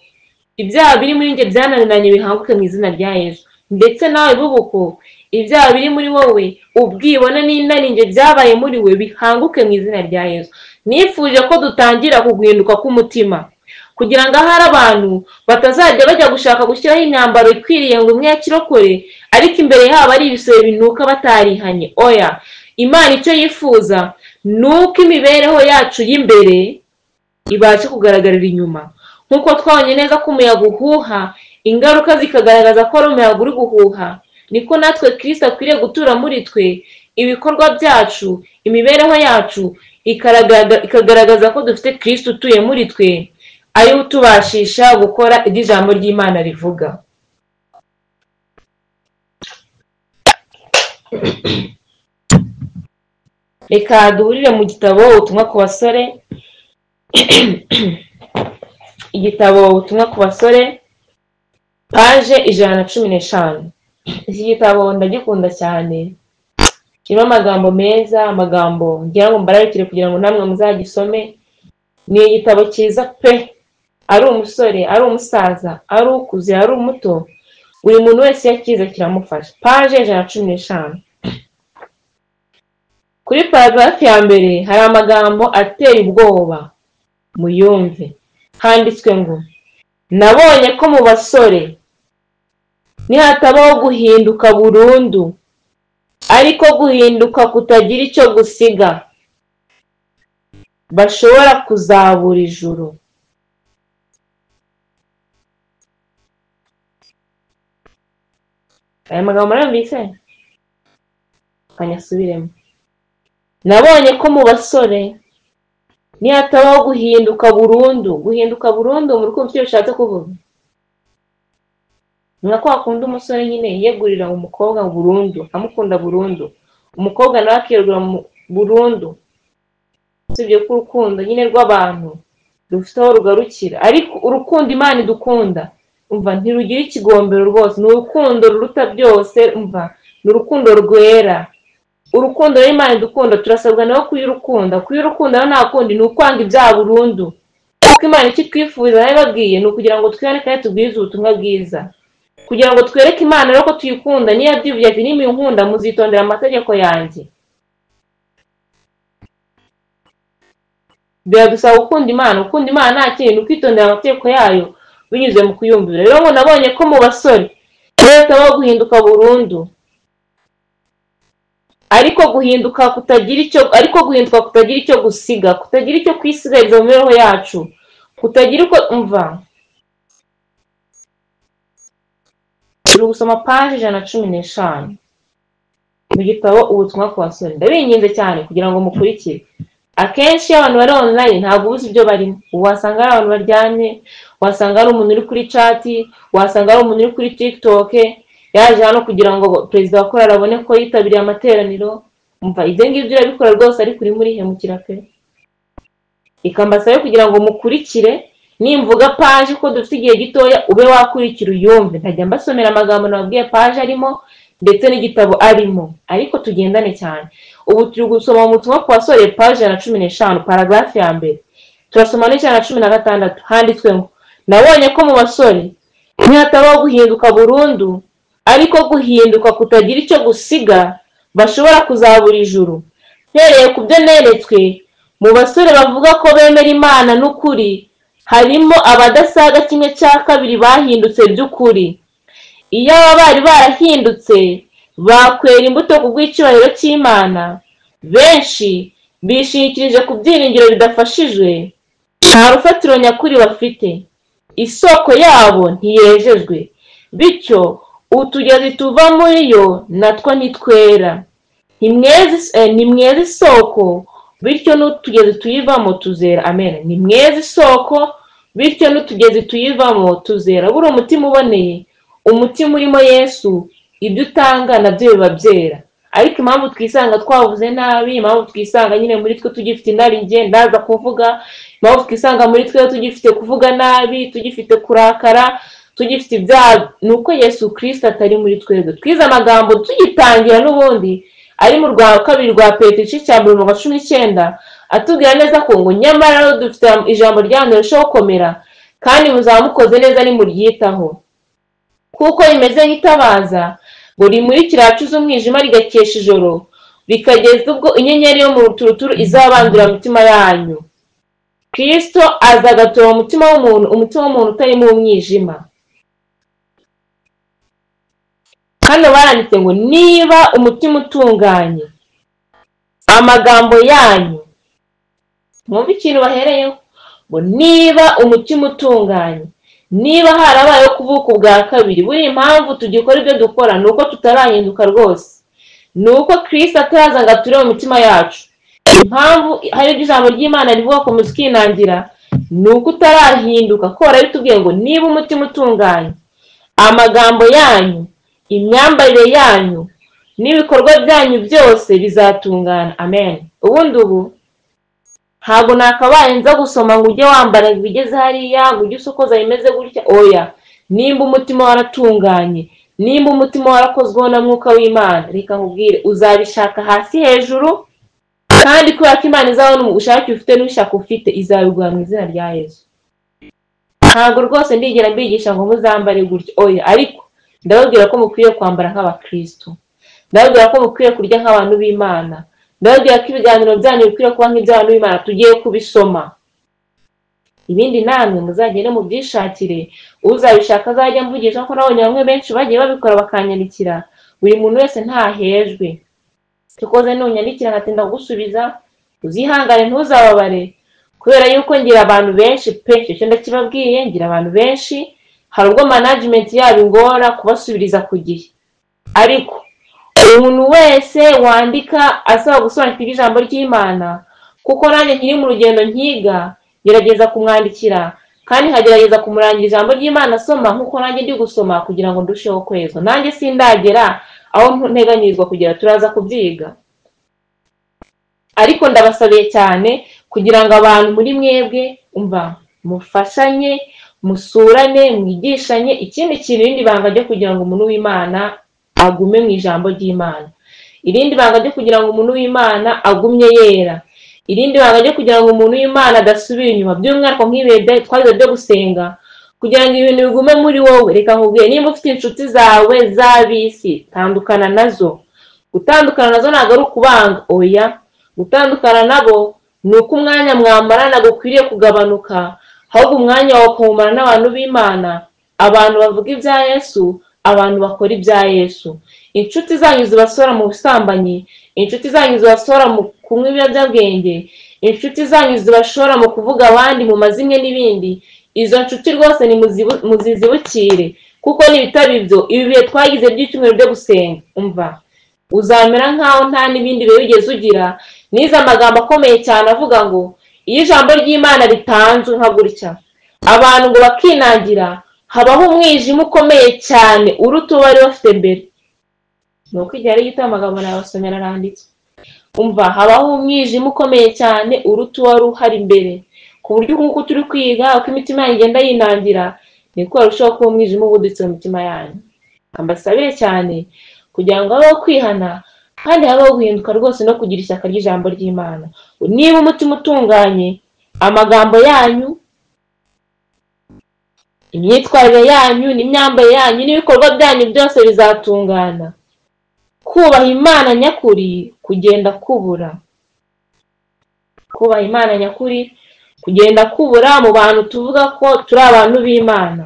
ibyaha biri muri njye byananiranye bihanguke mu izina rya Yesu. Ndetse nawe bubuko ibyaha biri muri wowe, ubwibone n'inarinjye byabaye muri we bihanguke mu izina rya Yesu. Nifuje ko dutangira kuguhinduka k'umutima, kugira ngo ahari abantu batazajya bajya gushaka gushyiraho imyambaro ikwiriye ngo umwe yakirokore, ariko imbere yabo ari ibisebe binuka batarihanye. Oya, Imana icyo yifuza ni uko imibereho yacu y'imbere ibasha kugaragarira inyuma. Nk'uko twabonye neza ko umuyaga uhuha, ingaruka zikagaragaza ko ari umuyaga uri guhuha, niko natwe Kristo akwiriye gutura muri twe. Ibikorwa byacu, imibereho yacu ikagaragaza ko dufite Kristo utuye muri twe, ari we utubashisha gukora ibyo ijambo ry'Imana rivuga. Reka duhurire mu gitabo ubutumwa ku basore. Igitabo ubutumwa ku basore, paje 115. Iki gitabo ndagikunda cyane, kirimo amagambo meza, amagambo ngira ngo mbararikire kugira ngo namwe muzagisome. Ni igitabo cyiza pe, ari umusore, ari umusaza, ari ukuze, ari umuto, buri muntu wese yakize kiramufasha. Paje 115. Kuri paragrafu ya mbere hari amagambo ateye ubwoba, muyumve. Handitswe ngo, nabonye ko mu basore nihatabaho guhinduka burundu, ariko guhinduka kutagira icyo gusiga, bashobora kuzabura ijuru. Aya magambo murayumvise? Kanyasubiremo. Nabonye ko mu basore nihatabaho guhinduka burundu. Guhinduka burundu muri kumva icyo bishatse kuvuga? Nka wakunda umusore nyine yegurira umukobwa burundu, amukunda burundu, umukobwa nawe akiyegurira burundu. Usibye ko urukundo nyine rw'abantu rufite aho rugarukira, ariko urukundo Imana idukunda ntirugira ikigombero rwose. Ni urukundo ruruta byose, ni urukundo rwera. Urukundo rw'Imana idukunda turasabwa nawe kuyirukunda. Kuyirukunda nta kundi ni ukwanga ibyaha burundu, kuko Imana icyo twifuza nayo babwiye ni ukugira ngo twihane kandi tubwirize ubutumwa bwiza, kugira ngo twereke Imana rero ko tuyikunda. Niyo yabyivuye ati nimunkunda muzitondera amategeko yanjye. biradusaba gukunda Imana. Gukunda Imana nta kintu, kwitondera amategeko yayo binyuze mu kuyumvira. Rero ngo nabonye ko mu basore hatabaho guhinduka burundu, ariko guhinduka kutagira icyo gusiga, kutagira icyo kwisigariza mu mibereho yacu, kutagira uko umva. Turi gusoma paji 115 mu gitabo Ubutumwa ku basore. Ndabinginze cyane kugira ngo mukurikire. Akenshi abantu bari online ntabwo ubuze ibyo barimo. Wasanga ari abantu baryamye, wasanga ari umuntu uri kuri chat, wasanga ari umuntu uri kuri TikTok yaje hano kugira ngo perezida wa korali abone ko yitabiriye amateraniro. Umva, ibyo ngibyo urabikora rwose ari kuri muri hemukira pe. Ikambasayo kugira ngo mukurikire, nimvuga paji ko dufite igihe gitoya ube wakurikira uyumve. Ntajya mbasomera amagambo nababwiye paji arimo ndetse n'igitabo arimo, ariko tugendane cyane. Ubu turi gusoma mu Butumwa ku basore paji 115 paragrafu ya mbere. Turasoma n'icya 16 handitswe ngo nabonye ko mu basore ntihatabaho guhinduka burundu, ariko guhinduka kutagira icyo gusiga bashobora kuzabura ijuru. Mpereye ku byo neretswe, mu basore bavuga ko bemera Imana n'ukuri harimo abadasaga 1/2 bahindutse by'ukuri. Iyo aba bari barahindutse bakwera imbuto ku bw'icyubahiro cy'Imana, benshi bishingikirije ku byiringiro bidafashijwe, nta rufatiro nyakuri bafite, isoko yabo ntiyejejwe, bityo utugezi tuva muri yo natwo ntitwera. Nimweze isoko, bityo n'utugezi tuyivamo tuzera. Amen. Nimweze isoko, bityo n'utugezi tuyivamo tuzera. Buri umutima uboneye, umutima urimo Yesu, ibyo utanga nabyo biba byera. Ariko impamvu twisanga twavuze nabi, impamvu twisanga nyine muri twe tugifite inaringe ndaza kuvuga, impamvu twisanga muri twe tugifite kuvuga nabi, tugifite kurakara, tugifite ibyaha, nuko Yesu Kristo atari muri twebwe. Twize amagambo tugitangira n'ubundi ari mu rwa kabiri rwa Petero 1:19 atubwira neza ko ngo nyamara dufite ijambo ryanyu rirushaho gukomera kandi muzamukoze neza nimuryitaho, kuko rimeze nk'itabaza ngo rimurikira ahacuze umwijima rigakesha ijoro, bikageza ubwo inyenyeri yo mu ruturuturu izabandura imitima yanyu. Kristo aza agatura umutima w'umuntu utari mu mwijima. Hano baranditse ngo niba umutima utunganye, amagambo yanyu, mwumva ikintu bahereyeho ngo niba umutima utunganye, niba harabayeho kuvuka ubwa kabiri. Buri impamvu tugikora ibyo dukora nuko tutarahinduka rwose, nuko Kristo ataraza ngo ature mu mitima yacu. Impamvu hari ijambo ry'Imana rivuga ko muzikinangira nuko utarahinduka. Ko bitubwiye ngo niba umutima utunganye, amagambo yanyu, imyambarire yanyu n'ibikorwa byanyu byose bizatungana. Amen. Ubundi ubu ntabwo nakabaye nza gusoma ngo ujye wambara bigeze hariya ngo ujye usokoza bimeze gutya. Oya, nimba umutima waratunganye, nimba umutima warakozweho na mwuka w'Imana, reka nkubwire uzabishaka hasi hejuru, kandi kubera ko Imana izabona ubushake ufite n'ushaka ufite izabiguha mu izina rya Yesu. Ntabwo rwose ndigera mbigisha ngo muzambare gutya. Oya, ariko ndababwira ko mukwiye kwambara nk'abakristo, ndababwira ko mukwiye kurya nk'abantu b'Imana, ndababwira ko ibiganiro byanyu bikwiriye kuba nk'iby'abantu b'Imana. Tugiye kubisoma, ibindi namwe muzagende mubyishakire. Uzabishaka azajya mvugisha ko nabonye bamwe benshi bagiye babikora bakanyandikira. Buri muntu wese ntahejwe, tukoze nunyandikira nkatinda gusubiza, uzihangane ntuzababare, kubera yuko ngira abantu benshi pe. Icyo ndakibabwiye, ngira abantu benshi, hari ubwo management yabo ingora kubasubiriza ku gihe. Ariko umuntu wese wandika asaba gusobanukirwa ijambo ry'Imana, kuko nanjye nkiri mu rugendo nkiga, gerageza kumwandikira kandi nkagerageza kumurangira ijambo ry'Imana asoma nkuko nanjye ndi gusoma, kugira ngo ndusheho kwezwa. Nanjye sindagera aho nteganyirizwa kugera, turaza kubyiga. Ariko ndabasabiye cyane kugira ngo abantu muri mwebwe umva mufashanye, musurane, mwigishanye. Ikindi kintu, irindi banga ryo kugira ngo umuntu w'Imana agume mu ijambo ry'Imana, irindi banga ryo kugira ngo umuntu w'Imana agumye yera, irindi banga ryo kugira ngo umuntu w'Imana adasubira inyuma, by'umwihariko nk'ibihe twagize byo gusenga, kugira ngo ibintu bigume muri wowe. Reka nkubwire, niba ufite inshuti zawe z'abisi, tandukana nazo. Gutandukana nazo ntabwo ari ukubanga, oya, gutandukana nabo nuko umwanya mwamarana gukwiriye kugabanuka, ahubwo umwanya wawe ukawumara n'abantu b'Imana, abantu bavuga ibya Yesu, abantu bakora ibya Yesu. Inshuti zanyu zibasora mu busambanyi, inshuti zanyu zibasora mu kunywa ibiyobyabwenge, inshuti zanyu zibashora mu kuvuga abandi mu mazimwe n'ibindi, izo nshuti rwose ni muzizibukire, kuko n'ibitari ibyo ibi bihe twagize by'icyumweru byo gusenga, umva uzamera nkaho nta n'ibindi bihe wigeze ugira. Nize amagambo akomeye cyane avuga ngo iyo ijambo ry'Imana ritanzwe nka gutya abantu ngo bakinangira, habaho umwijima ukomeye cyane uruta uwo bari bafite mbere. Nuko igihe ari gito amagambo nayabasomera aranditse, umva habaho umwijima ukomeye cyane uruta uwari uhari mbere, ku buryo nk'uko turi kwiga uko imitima yanyu igenda yinangira niko harushaho kuba umwijima ubuditse mu mitima yanyu. Mbasabire cyane kugira ngo habeho kwihana kandi habeho guhinduka rwose no kugira ishyaka ry'ijambo ry'Imana. Niba umutima utunganye, amagambo yanyu, imyitwarire yanyu n'imyambarire yanyu n'ibikorwa byanyu byose bizatungana. Kubaha Imana nyakuri kugenda kubura. Kubaha Imana nyakuri kugenda kubura mu bantu tuvuga ko turi abantu b'Imana.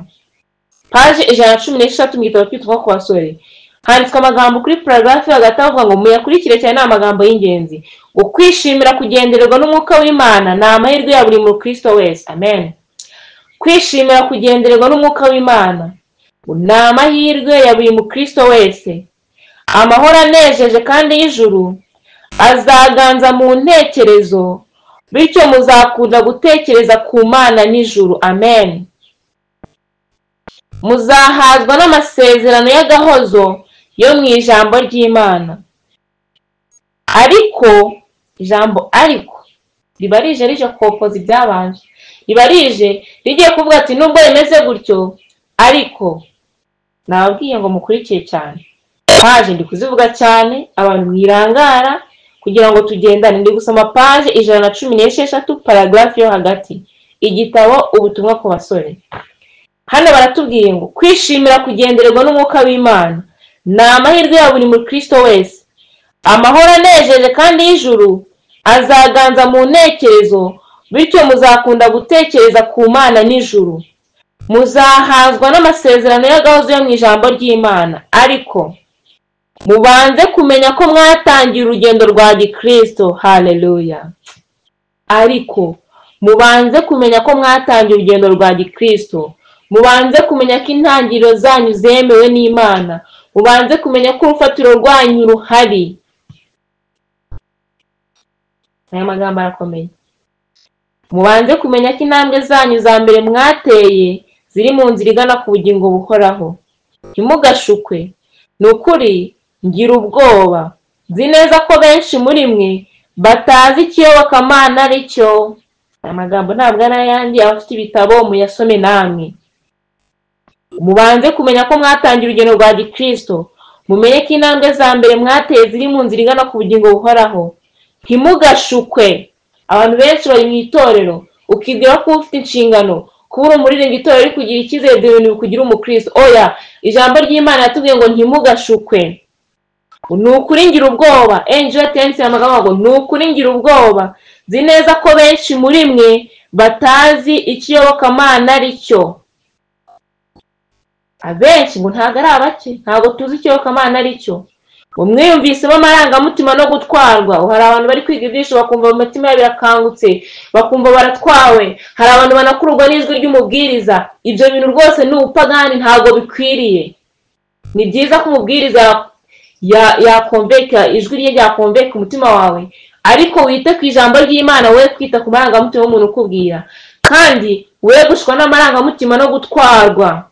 Paje 116 mu gitabo cyitwa ku basore handitswe amagambo kuri paragrafi hagati avuga ngo muyakurikire cyane n'amagambo y'ingenzi ngo kwishimira kugendererwa n'umwuka w'Imana ni amahirwe ya buri mukristo wese. Amen. Kwishimira kugendererwa n'umwuka w'Imana ni amahirwe ya buri mukristo wese. Amahoro anejeje kandi y'ijuru azaganza mu ntekerezo, bityo muzakunda gutekereza ku Mana n'ijuru. Amen. Muzahazwa n'amasezerano y'agahozo yo mu ijambo ry'Imana. Ariko ijambo ariko riba rije rije kopoza ibyabanje, riba rije rigiye kuvuga ati nubwo bimeze gutyo ariko. Nababwiye ngo mukurikiye cyane, paje ndi kuzivuga cyane abantu mwirangara kugira ngo tugendane. Ndi gusoma paje 116 paragrafi yo hagati, igitabo ubutumwa ku basore. Hano baratubwiye ngo kwishimira kugendererwa n'umwuka w'Imana ni amahirwe ya buri mukristo wese. Amahoro anejeje kandi y'ijuru azaganza mu ntekerezo, bityo muzakunda gutekereza ku Mana n'ijuru. Muzahazwa n'amasezerano y'agahozo yo mu ijambo ry'Imana. Ariko mubanze kumenya ko mwatangiye urugendo rwa gikristo. Haleluya. Ariko mubanze kumenya ko mwatangiye urugendo rwa gikristo. Mubanze kumenya ko intangiriro zanyu zemewe n'Imana. Mubanze kumenya ko urufatiro rwanyu ruhari. Aya magambo arakomeye. Mubanze kumenya ko intambwe zanyu za mbere mwateye ziri mu nzira igana ku bugingo buhoraho. Ntimugashukwe. Ni ukuri ngira ubwoba. Nzi neza ko benshi muri mwe batazi ikiyobokamana ari cyo. Aya magambo ntabwo ari ayanjye, abafite ibitabo muyasome namwe. Mubanze kumenya ko mwatangiye urugendo rwa gikristo. Mumenye ko intambwe za mbere mwateye ziri mu nzira igana ku bugingo buhoraho. Ntimugashukwe. Abantu benshi bari mu itorero ukibwira ko ufite inshingano kuba umuririmbyi itorero ari kugira icyizere ibintu bikugira umukristo. Oya, ijambo ry'Imana yatubwiye ngo ntimugashukwe. Ni ukuri ngira ubwoba. Angel tense amagambo ngo ni ukuri ngira ubwoba. Nzi neza ko benshi muri mwe batazi ikiyobokamana ari cyo. Abenshi ngo ntago ari abake, ntago tuzi ikiyobokamana ari cyo. Mwiyumvisemo amarangamutima no gutwarwa. Hari abantu bari kwiga ibyinshi bakumva mu mitima yabo birakangutse, bakumva baratwawe. Hari abantu banakururwa n'ijwi ry'umubwiriza. Ibyo bintu rwose ni upagani, ntago bikwiriye. Ni byiza ko umubwiriza yakonveka, ijwi rye ryakonveka umutima wawe, ariko wite ku ijambo ry'Imana, we kwita ku marangamutima y'umuntu ukubwira, kandi we gushwa n'amarangamutima no gutwarwa.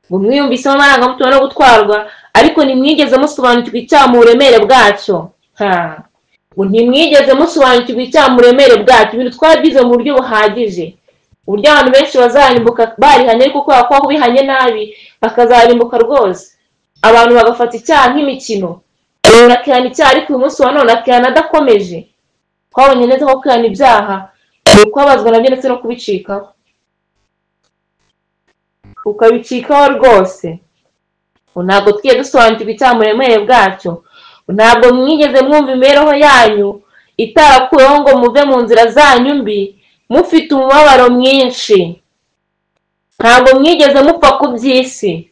Mwiyumvisemo amarangamutima no gutwarwa, ariko ntimwigeze musobanukirwa icyaha mu buremere bwacyo. Ntimwigeze musobanukirwa icyaha mu buremere bwacyo. Ibintu twabyize mu buryo buhagije, uburyo abantu benshi bazarimbuka barihanye, ariko kubera ko bihanye nabi bakazarimbuka rwose. Abantu bagafata icyaha nk'imikino, akihana icyaha ariko uyu munsi wa none akihana adakomeje. Twabonye neza ko kwihana ibyaha ni ukwabazwa nabyo ndetse no kubicikaho, ukabicikaho rwose. Ntabwo twiye dusobanukirwa icyaha mu buremere bwacyo. Ntabwo mwigeze mwumva imibereho yanyu itarakuyeho ngo muve mu nzira zanyu mbi mufite umubabaro mwinshi. Ntabwo mwigeze mupfa ku by'isi.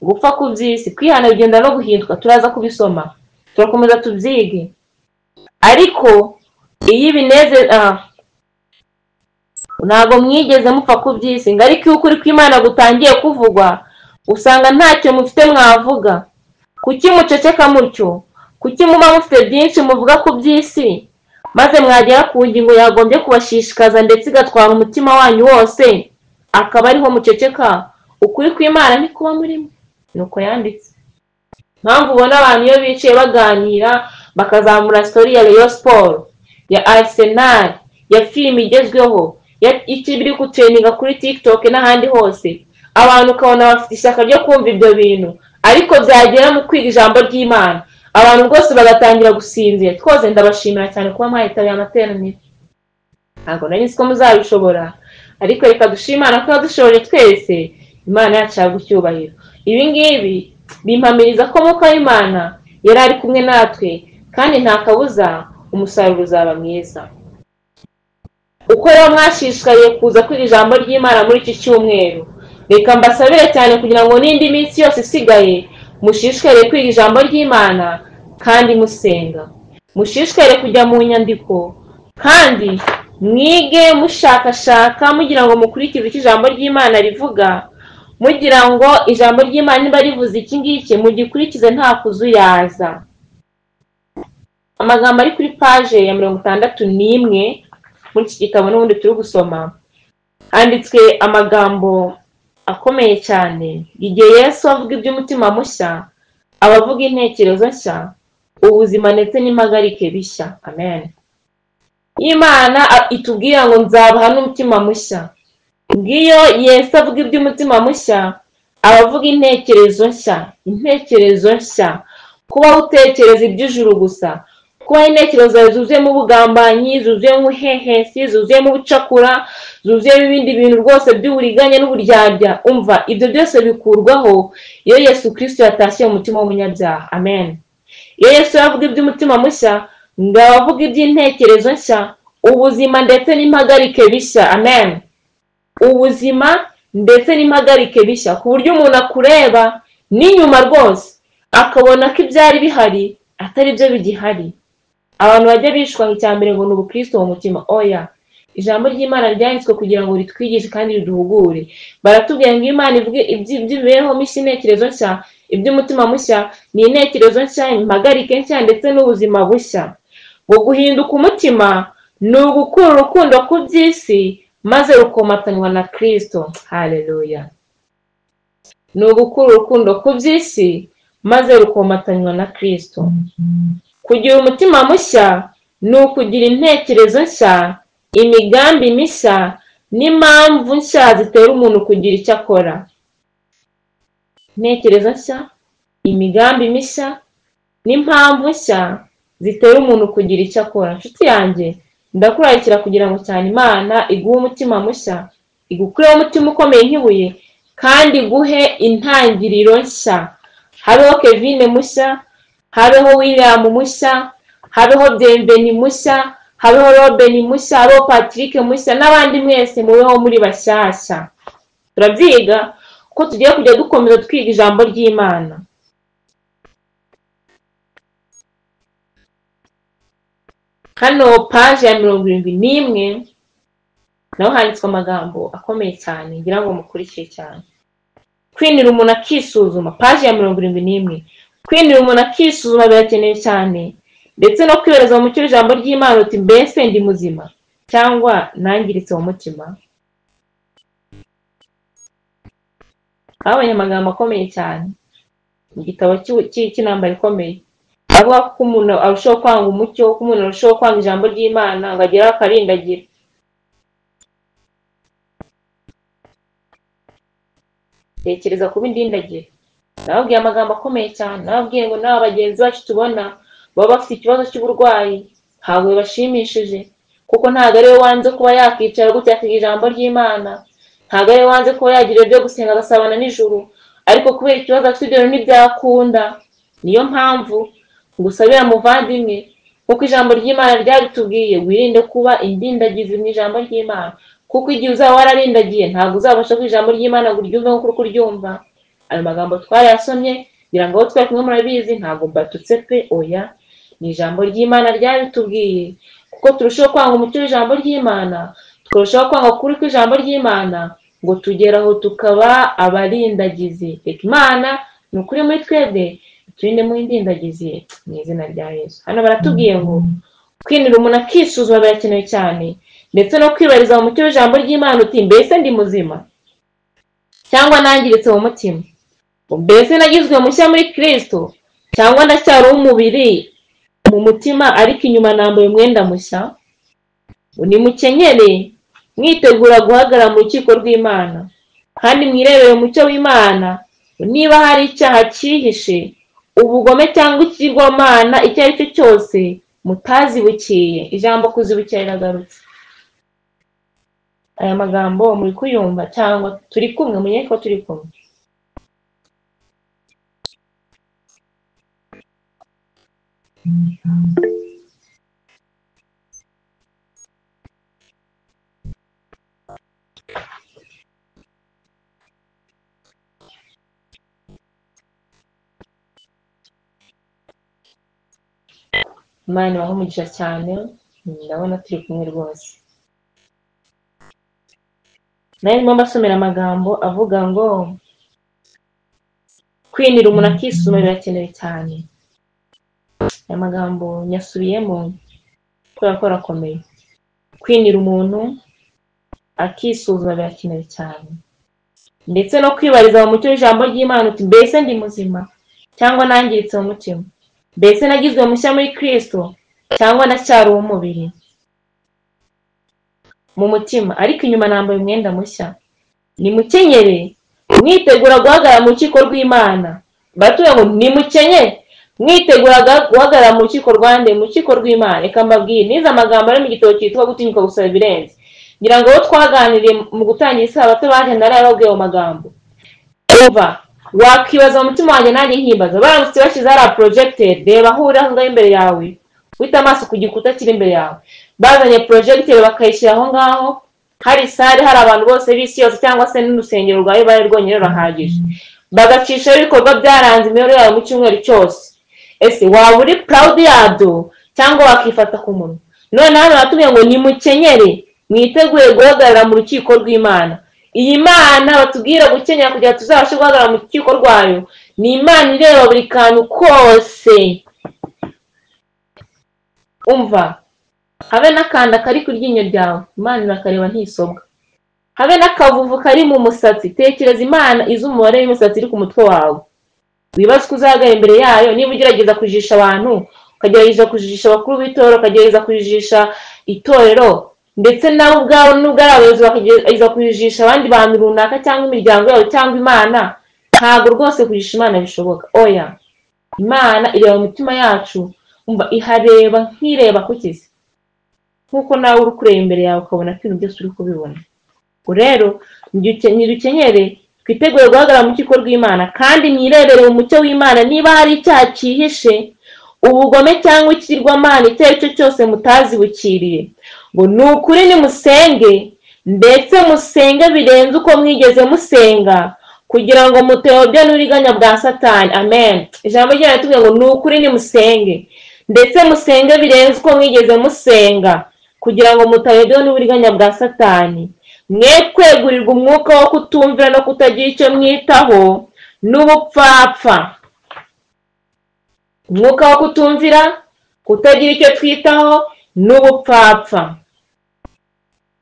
Gupfa ku by'isi, kwihana bigenda no guhinduka, turaza kubisoma, turakomeza tubyige. Ariko iyo ibinezeza ntabwo mwigeze mupfa ku by'isi, ngo ariko iyo ukuri kw'Imana gutangiye kuvugwa usanga ntacyo mufite mwavuga. Kuki muceceka mutyo? Kuki muba mufite byinshi muvuga ku by'isi, maze mwagera ku ngingo yagombye kubashishikaza ndetse igatwara umutima wanyu wose, akaba ariho muceceka? Ukuri kw'Imana ntikuba murimo. Nuko yanditse. Mpamvu ubona abantu iyo bicaye baganira bakazamura story ya Rayon Sport, ya Arsenal, ya filime igezweho, ikibiri kutrendinga kuri TikTok n'ahandi hose, abantu ukabona bafite ishyaka ryo kumva ibyo bintu, ariko byagera mu kwiga ijambo ry'Imana abantu rwose bagatangira gusinzira. Twose ndabashimira cyane kuba mwahitabiye amateraniro. Ntabwo nari nzi ko muzabishobora, ariko reka dushimana ko yadushoboje twese. Imana yacu yagucyubahiro. Ibi ngibi bimpamiriza ko Mwuka w'Imana yari ari kumwe natwe, kandi nta kabuza umusaruro uzaba mwiza. Uko rero mwashishikariye kuza kwiga ijambo ry'Imana muri iki cyumweru, reka mbasabire cyane kugira ngo n'indi minsi yose isigaye mushishikariye kwiga ijambo ry'Imana kandi musenga. Mushishikariye kujya mu nyandiko kandi mwige mushakashaka, mugira ngo mukurikize icyo ijambo ry'Imana rivuga, mugira ngo ijambo ry'Imana niba rivuze iki ngiki mugikurikize nta kuzuyaza. Amagambo ari kuri page ya 61 muri iki gitabo n'ubundi turi gusoma, handitswe amagambo akomeye cyane. Igihe Yesu avuga iby'umutima mushya, abavuga intekerezo nshya, ubuzima ndetse n'impagarike bishya. Amen. Imana itubwira ngo nzabaha n'umutima mushya. Ngiyo Yesu avuga iby'umutima mushya, abavuga intekerezo nshya. Intekerezo nshya, kuba utekereza iby'ijuru gusa, kuba intekerezo zuzuyemo ubugambanyi, zuzuyemo ubuhehesi, zuzuyemo ubucakura, zuzuyemo ibindi bintu rwose by'uburiganya n'uburyarya. Umva, ibyo byose bikurwaho iyo Yesu Kristo yatashye mu mutima w'umunyabyaha. Amen. Iyo Yesu yavuga iby'umutima mushya, ngo abavuga iby'intekerezo nshya, ubuzima ndetse n'impagarike bishya. Amen. Ubuzima ndetse n'impagarike bishya, ku buryo umuntu akureba n'inyuma rwose akabona ko ibyari bihari atari byo bigihari. Abantu bajya bishwa nk'icyambere ngo ni ubukristo mu mutima. Oya, ijambo ry'Imana ryanditswe kugira ngo ritwigishe kandi riduhugure. Baratubwira ngo Imana ivuge iby'imibereho mishya, intekerezo nshya, iby'umutima mushya, ni intekerezo nshya, impagarike nshya ndetse n'ubuzima bushya. Ngo guhinduka umutima ni ugukura urukundo ku by'isi maze rukomatanywa na Kristo. Haleluya. Ni ugukura urukundo ku by'isi maze rukomatanywa na Kristo. Kugira umutima mushya ni ukugira intekerezo nshya, imigambi mishya n'impamvu nshya zitera umuntu kugira icyo akora. Intekerezo nshya, imigambi mishya n'impamvu nshya zitera umuntu kugira icyo akora. Nshuti yanjye, ndakurarikira kugira ngo cyane Imana iguhe umutima mushya, igukureho umutima ukomeye nk'ibuye, kandi iguhe intangiriro nshya. Habeho Kevin mushya, habeho William mushya, habeho Bienveni mushya, habeho Robin mushya, habeho Patrick mushya, n'abandi mwese mubeho muri bashyashya. Turabyiga ko tugiye kujya dukomeza twiga ijambo ry'Imana. Hano page ya 71 naho handitswe amagambo akomeye cyane, ngira ngo mukurikiye cyane. Kwinira umuntu akisuzuma, page ya 71. Kwinira umuntu akisuzuma birakeneye cyane, ndetse no kwibereza mu mucyo w'ijambo ry'Imana uti mbese ndi muzima cyangwa nangiritse mu mutima. Habonye amagambo akomeye cyane mu gitabo cy'intambara ikomeye, avuga ko umuntu arushaho kwanga umucyo, ko umuntu arushaho kwanga ijambo ry'Imana ngo agere akarindagira. Tekereza kuba indindagire. Nababwiye amagambo akomeye cyane, nababwiye ngo n'aba bagenzi bacu tubona baba bafite ikibazo cy'uburwayi ntabwo bibashimishije, kuko ntabwo ari we wanze kuba yakicara gutya akiga ijambo ry'Imana, ntabwo ari we wanze kuba yagira ibyo gusenga agasabana n'ijuru, ariko kubera ikibazo afite ibyo ntibyakunda. Niyo mpamvu ngusabira muvandimwe, kuko ijambo ry'Imana ryabitubwiye. Wirinde kuba indindagizi mu ijambo ry'Imana, kuko igihe uzaba wararindagiye ntabwo uzabasha ku ijambo ry'Imana ngo uryumve nk'uko uri kuryumva. Ayo magambo twarayasomye ngira ngo twari kumwe murabizi, ntabwo mbatutse pe, oya, ni ijambo ry'Imana ryabitubwiye. Kuko turushaho kwanga umucyo w'ijambo ry'Imana, turushaho kwanga ukuri kw'ijambo ry'Imana, ngo tugeraho tukaba abarindagizi. Reka Imana ni ukuri muri twebwe turinde mu indindagizi mu izina rya Yesu. Hano baratubwiye ngo kwinira umuntu akisuzuma birakenewe cyane, ndetse no kwibariza mu mucyo w'ijambo ry'Imana uti mbese ndi muzima cyangwa nangiritse mu mutima, mbese nagizwe mushya muri Kristo cyangwa ndacyari umubiri mu mutima ariko inyuma nambaye umwenda mushya. Nimukenyere mwitegura guhagarara mu rukiko rw'Imana, kandi mwirebere umucyo w'Imana niba hari icyaha cyihishe, ubugome cyangwa ikigirwamana icyo ari cyo cyose mutazibukiye. Ijambo kuzibukira riragarutse. Aya magambo muri kuyumva cyangwa turi kumwe? Mumenye ko turi kumwe. Imana ibahe umugisha cyane, ndabona turi kumwe rwose. Nayo ndimo mbasomera amagambo avuga ngo kwinira umuntu akisuzuma birakenewe cyane. Aya magambo nyasubiyemo kubera ko arakomeye. Kwinira umuntu akisuzuma birakenewe cyane, ndetse no kwibariza mu mucyo w'ijambo ry'Imana uti mbese ndi muzima cyangwa nangiritse mu mutima, mbese nagizwe mushya muri Kristo cyangwa ndacyari uw'umubiri mu mutima ariko inyuma nambaye umwenda mushya. Nimukenyere mwitegura guhagarara mu rukiko rw'Imana. Batuye ngo nimukenyere mwitegura guhagarara mu rukiko rwande, mu rukiko rw'Imana. Reka mbabwire, nize amagambo ari mu gitabo cyitwa gutinyuka gusaba ibirenze. Ngira ngo twaganiriye mu gutangira isabato baje narababwiye mu magambo. Umva, wakwibaza mu mutima wanjye nanjye nkibaza, baramutse bashyize hari projector, reba aho uri aho ngaho imbere yawe, wita amaso ku gikuta kiri imbere yawe. Bazanye projector bakayishyira aho ngaho, hari sare, hari abantu bose b'isi yose, cyangwa se n'urusengero rwawe bari rwonyine rurahagije, bagacishaho ibikorwa byaranze imibereho yawe mu cyumweru cyose. Ese waba uri proud yabyo cyangwa wakifata ku munwa? None hano batubwiye ngo nimukenyere mwiteguye guhagarara mu rukiko rw'Imana. Iyi Mana batubwira gukenyera kugira tuzabashe guhagarara mu rukiko rwayo, ni Imana ireba buri kantu kose. Umva, habe n'akanda kari ku ryinyo ryawe, Imana irakareba ntisobwa. Habe n'akavuvu kari mu musatsi, tekereza Imana izi umubare w'imisatsi iri ku mutwe wawe. Wibaze ko uzahagarara imbere yayo, niba ugerageza kujijisha abantu, ukagerageza kujijisha abakuru b'itorero, ukagerageza kujijisha itorero, ndetse nawe ubwawe nubwo ari abayobozi bakagerageza kujijisha abandi bantu runaka cyangwa imiryango yawe cyangwa Imana, ntabwo rwose kujijisha Imana bishoboka. Oya, Imana ireba mu mitima yacu. Umva, ihareba nk'ireba kukize, nk'uko nawe uri kureba imbere yawe ukabona ko ibintu byose uri kubibona. Rero nidukenyere twiteguye guhagarara mu rukiko rw'Imana, kandi mwirebere mu mucyo w'Imana niba hari icyaha cyihishe, ubugome cyangwa ikigirwamana icyo ari cyo cyose mutazibukiriye. Ngo ni ukuri nimusenge, ndetse musenge birenze uko mwigeze musenga, kugira ngo mutayobya n'uburiganya bwa Satani. Amen. Ijambo ry'Imana ritubwira ngo ni ukuri nimusenge, ndetse musenge birenze uko mwigeze musenga, kugira ngo mutayobya n'uburiganya bwa Satani. Mwe kwegurirwa umwuka wo kutumvira no kutagira icyo mwitaho n'ubupfapfa. Umwuka wo kutumvira, kutagira icyo twitaho n'ubupfapfa.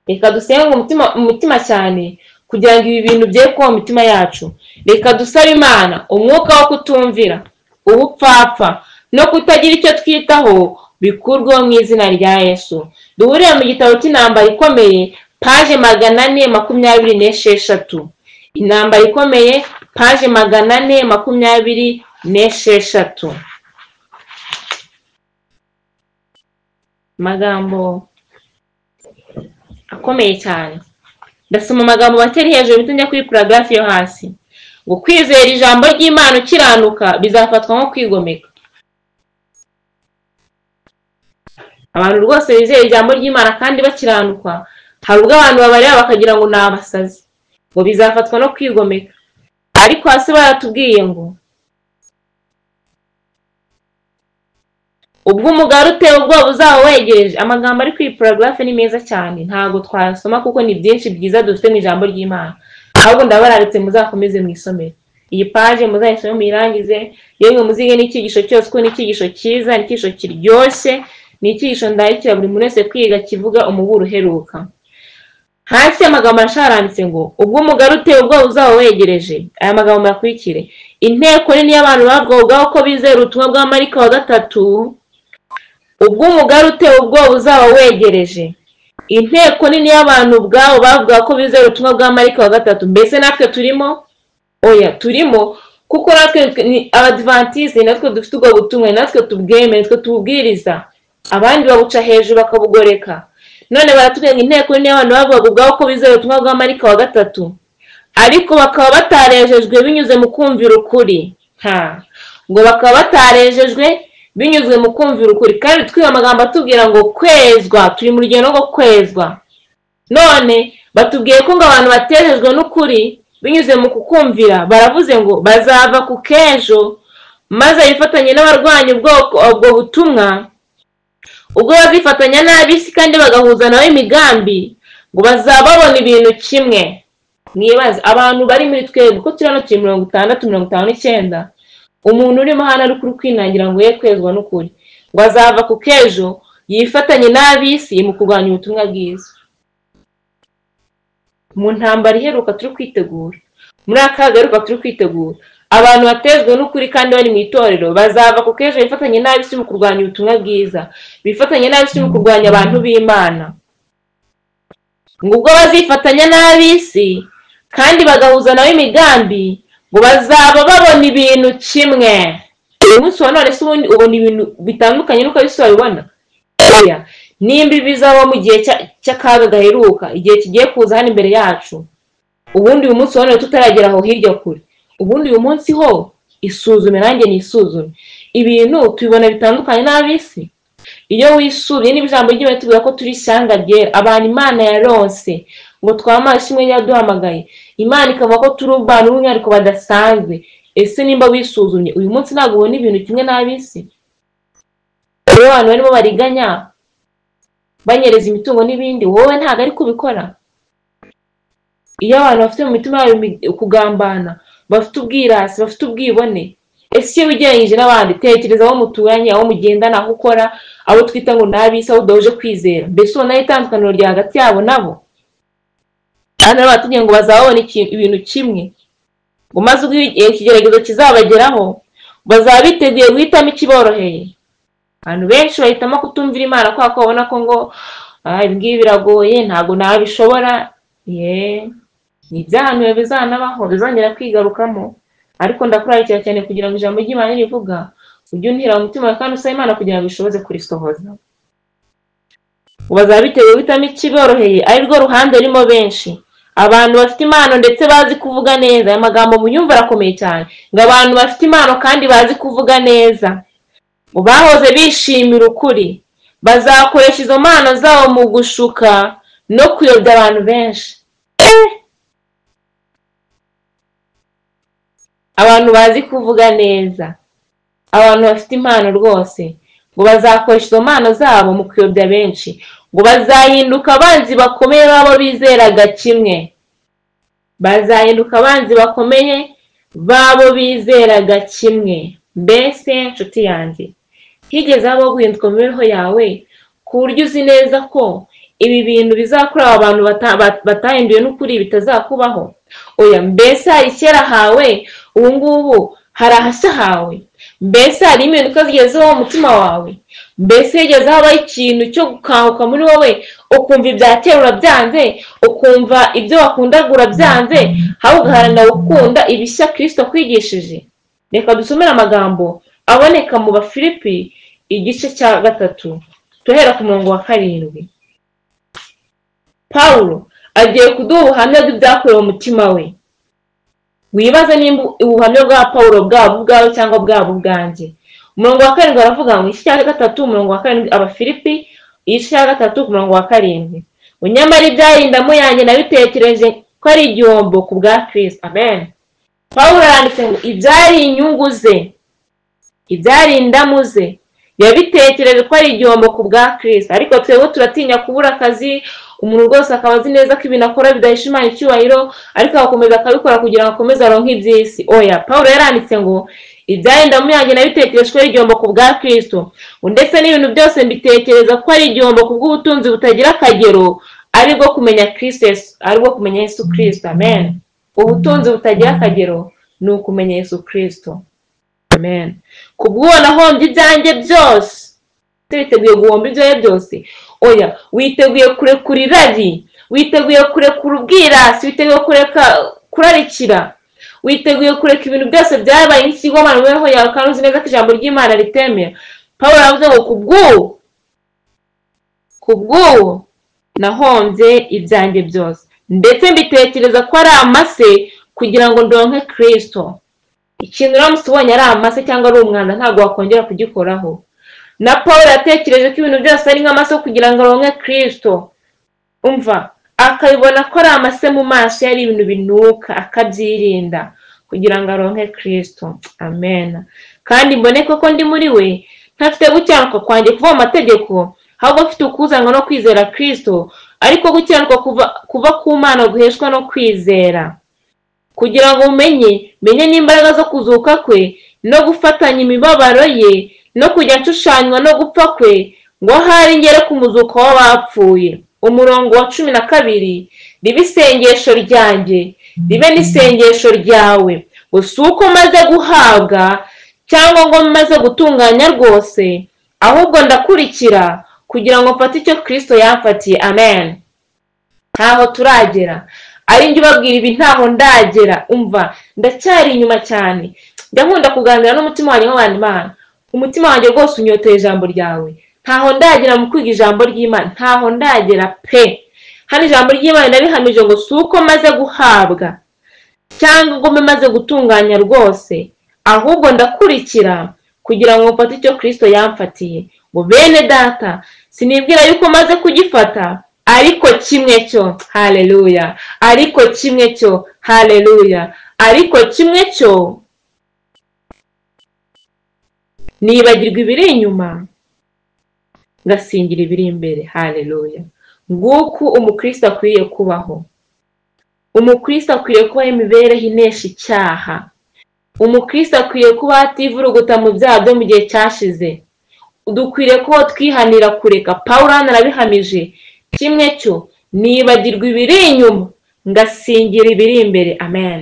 Reka dusenge mu mutima cyane kugira ngo ibi bintu bye kuba mu mitima yacu. Reka dusabe Imana umwuka wo kutumvira, ubupfapfa no kutagira icyo twitaho bikurweho mu izina rya Yesu. Duhurire mu gitabo cy'intambara ikomeye, paje 426. Intambara ikomeye, paje 426. Magambo akomeye cyane. Ndasoma amagambo bateri hejuru bitunjya kuri paragraph yo hasi. Ngo kwizera ijambo ry'Imana ukiranuka bizafatwa nko kwigomeka. abantu rwose bizeye ijambo ry'Imana kandi bakiranukwa, hari ubwo abantu babareba bakagira ngo ni abasazi, ngo bizafatwa no kwigomeka. Ariko hasi baratubwiye ngo ubwo umugara uteye ubwoba uzaba wegereje. Amagambo ari kuri paragraphe ni meza cyane, ntabwo twasoma kuko ni byinshi byiza dufite mu ijambo ry'Imana, ahubwo ndabararitse muzakomeze mu isomero iyi page, muzayisome muyirangize, yemwe muzige n'icyigisho cyose ko n'icyigisho cyiza, n'icyigisho kiryoshye, n'icyigisho ndahikira buri muntu wese kwiga kivuga umuburo uheruka. Hasi amagambo arasharanditse ngo ubwo umugara uteye ubwoba uzaba wegereje. Aya magambo yakurikire: inteko nini y'abantu babwobwaho ko bizera ubutumwa bwa marayika wa gatatu. Ubwo umugara uteye ubwoba uzaba wegereje. Inteko nini y'abantu ubwabo bavuga ko bizera ubutumwa bwa marayika wa gatatu. Mbese natwe turimo? Oya, turimo, kuko natwe ni abadventiste, natwe dufite ubwo butumwa, natwe tubwemeye, natwe tububwiriza. Abandi babuca hejuru bakabugoreka. None baratubwira ngo inteko nini y'abantu bavuga ubwabo ko bizera ubutumwa bwa marayika wa gatatu, ariko bakaba batarejejwe binyuze mu kumvira ukuri. Ngo bakaba batarejejwe binyuze mu kumvira ukuri. Kandi twiba amagambo atubwira ngo kwezwa, turi mu rugendo rwo kwezwa. None batubwiye ko ngo abantu batejejwe n'ukuri binyuze mu kukumvira, baravuze ngo bazava ku kejo maze bifatanye n'abarwanya ubwo butumwa. Ubwo bazifatanya n'ab'isi kandi bagahuza nawe imigambi, ngo bazababona ibintu kimwe. Mwibaze abantu bari muri twebwe ko turi hano turi 60-59, umuntu urimo hano ari kuri kwinangira ngo ye kwezwa n'ukuri, ngo azava ku kejo yifatanye n'ab'isi mu kurwanya ubutumwa bwiza. Mu ntambara iheruka turi kwitegura, muri aka gaheruka turi kwitegura, abantu batezwe n'ukuri kandi bari mu itorero bazava ku kejo bifatanye n'ab'isi mu kurwanya ubutumwa bwiza, bifatanye n'ab'isi mu kurwanya abantu b'Imana. Ngo ubwo bazifatanya n'ab'isi kandi bagahuza nawe imigambi, ngo bazaba babona ibintu kimwe. Uyu munsi wa none se ubundi ubona ibintu bitandukanye nuko ab'isi babibona? Oya, nimba bizaba mu gihe cy'akaga gaheruka, igihe kigiye kuza hano imbere yacu, ubundi uyu munsi wa none tutaragera aho hirya kure, ubundi uyu munsi ho isuzume, nanjye nisuzume, ibintu tubibona bitandukanye n'ab'isi. Iyo wisubye niba ijambo ry'Imana tuvuga ko turi ishyanga ryera, abantu Imana yaronse ngo twamaze imwe yaduhamagaye, Imana ikavuga ko turi abantu b'umwihariko badasanzwe. Ese nimba wisuzumye uyu munsi ntabwo ubona ibintu kimwe n'ab'isi? Iyo abantu barimo bariganya, banyereza imitungo n'ibindi, wowe ntabwo ari kubikora. Iyo abantu bafite mu mitima yabo kugambana, bafite ubwirasi, bafite ubwibone, ese iyo wigeranyije n'abandi, tekereza aho muturanye, aho mugendana, aho ukora, abo twita ngo n'ab'isi, aho udahuje kwizera. Mbese ubona itandukaniro rya hagati yabo nabo? Hano batubwiye ngo bazabona ibintu kimwe, ngo maze ubwo ikigeragezo kizabageraho bazaba biteguye guhitamo ikiboroheye. Abantu benshi bahitamo kutumvira Imana kubera ko babona ko ngo ibingibi biragoye, ntabwo nabishobora. Ni ibyahanuwe bizanabaho, bizongera kwigarukamo. Ariko ndakurarikira cyane kugira ngo ijambo ry'Imana rivuga ujye unihira mu mutima kandi usaba Imana kugira ngo ishoboze kurisohoza. Bazaba biteguye guhitamo ikiboroheye, ari rwo ruhande rurimo benshi. Abantu bafite impano ndetse bazi kuvuga neza. Aya magambo muyumva arakomeye cyane, ngo abantu bafite impano kandi bazi kuvuga neza, ngo bahoze bishimira ukuri, bazakoresha izo mpano zabo mu gushuka no kuyobya abantu benshi. Abantu bazi kuvuga neza, abantu bafite impano rwose, ngo bazakoresha izo mpano zabo mu kuyobya benshi, ngo bazahinduka abanzi bakomeye babo bizeraga kimwe. Bazahinduka abanzi bakomeye babo bizeraga kimwe. Mbese nshuti yanjye, higeze habaho guhinduka mu mibereho yawe ku buryo uzi neza ko ibi bintu bizakora abantu batahinduye n'ukuri bitazakubaho? Oya, mbese hari kera hawe, ubu ngubu hari ahashya hawe? Mbese hari impinduka zigezeho mu mutima wawe? Mbese higeze habaho ikintu cyo gukanguka muri wowe ukumva ibya kera urabyanze, ukumva ibyo wakundagura byanze, ahubwo ugaharanira gukunda ibishya Kristo akwigishije? Reka dusomere amagambo aboneka mu Bafilipi igice cya 3 tuhera ku murongo wa 7. Pawulo agiye kuduha ubuhamya bw'ibyakorewe mu mutima we. Wibaza nimba ubuhamya bwa Pawulo bwabo cyangwa bwabo bwanjye. Umurongo wa 7 aravuga ngo igice cya 3 umurongo wa 7, Abafilipi igice cya 3 ku murongo wa 7. Nyamara ibyari indamu yanjye nabitekereje ko ari igihombo ku bwa Kristo. Amen. Pawulo yanditse ngo ibyari inyungu ze, ibyari indamu ze, yabitekereje ko ari igihombo ku bwa Kristo. Ariko twebwe turatinya kubura akazi, umuntu rwose akaba azi neza ko ibintu akora bidahisha Imana icyubahiro, ariko agakomeza akabikora kugira ngo akomeze aronke iby'isi. Oya, Pawulo yaranditse ngo ibyari indamu yanjye nabitekereje ko ari igihombo ku bwa Kristo, ndetse n'ibintu byose mbitekereza ko ari igihombo ku bw'ubutunzi butagira akagero, aribwo kumenya Kristo, aribwo kumenya Yesu Kristo. Amen. Ubutunzi butagira akagero ni ukumenya Yesu Kristo. Amen. Kubw'uwo nahombye ibyanjye byose, witeguye guhomba ibyawe byose. Oya, witeguye kurekura irari, witeguye kurekura ubwirasi, witeguye kurarikira, witeguye kureka ibintu byose byabaye nk'ikigomana mu mibereho yawe kandi uzi neza ko ijambo ry'Imana ritemera. Pawulo aravuze ngo kubw'uwo nahombye ibyanjye byose, ndetse mbitekereza ko ari amase kugira ngo ndonke Kristo. Ikintu uramutse ubonye ari amase cyangwa ari umwanda ntabwo wakongera kugikoraho. Na Pawulo yatekereje ko ibintu byose ari nk'amase kugira ngo aronke Kristo. Umva, akabibona ko ari amase mu maso yari ibintu binuka, akabyirinda kugira ngo aronke Kristo. Amen. Kandi mboneke ko ndi muri we, ntafite gukiranuka kwanjye kuva mu mategeko, ahubwo mfite ukuzanwa no kwizera Kristo, ariko gukiranuka kuva ku Mana guheshwa no kwizera, kugira ngo menye n'imbaraga zo kuzuka kwe no gufatanya imibabaro ye no kujya nshushanywa no gupfa kwe, ngo ahari ngere ku muzuko w'abapfuye. Umurongo wa 12, ribe isengesho ryanjye, ribe n'isengesho ryawe, ngo si uko maze guhabwa cyangwa ngo maze gutunganya rwose, ahubwo ndakurikira kugira ngo mfate icyo Kristo yamfatiye. Amen. Ntaho turagera, ari njye ubabwira ibi, ntaho ndagera. Umva, ndacyari inyuma cyane. Ndakunda kuganira n'umutima wanjye nk'abandi Imana. Umutima wanjye rwose unyoteye ijambo ryawe. Ntaho ndagera mu kwiga ijambo ry'Imana, ntaho ndagera pe. Hano ijambo ry'Imana ndabihamije ngo si uko maze guhabwa cyangwa ngo maze gutunganya rwose, ahubwo ndakurikira kugira ngo mfate icyo Kristo yamfatiye. Ngo bene data, sinibwira yuko maze kugifata, ariko kimwe cyo, haleluya, ariko kimwe cyo, haleluya, ariko kimwe cyo, nibagirwa ibiri inyuma ngasingira ibiri imbere. Haleluya. Nguko umukristo akwiriye kubaho. Umukristo akwiriye kubaho imibereho inesha icyaha. Umukristo akwiriye kuba ativuruguta mu byaha byo mu gihe cyashize. Dukwiriye kuba twihanira kureka. Pawulo arabihamije, kimwe cyo, nibagirwa ibiri inyuma ngasingira ibiri imbere. Amen.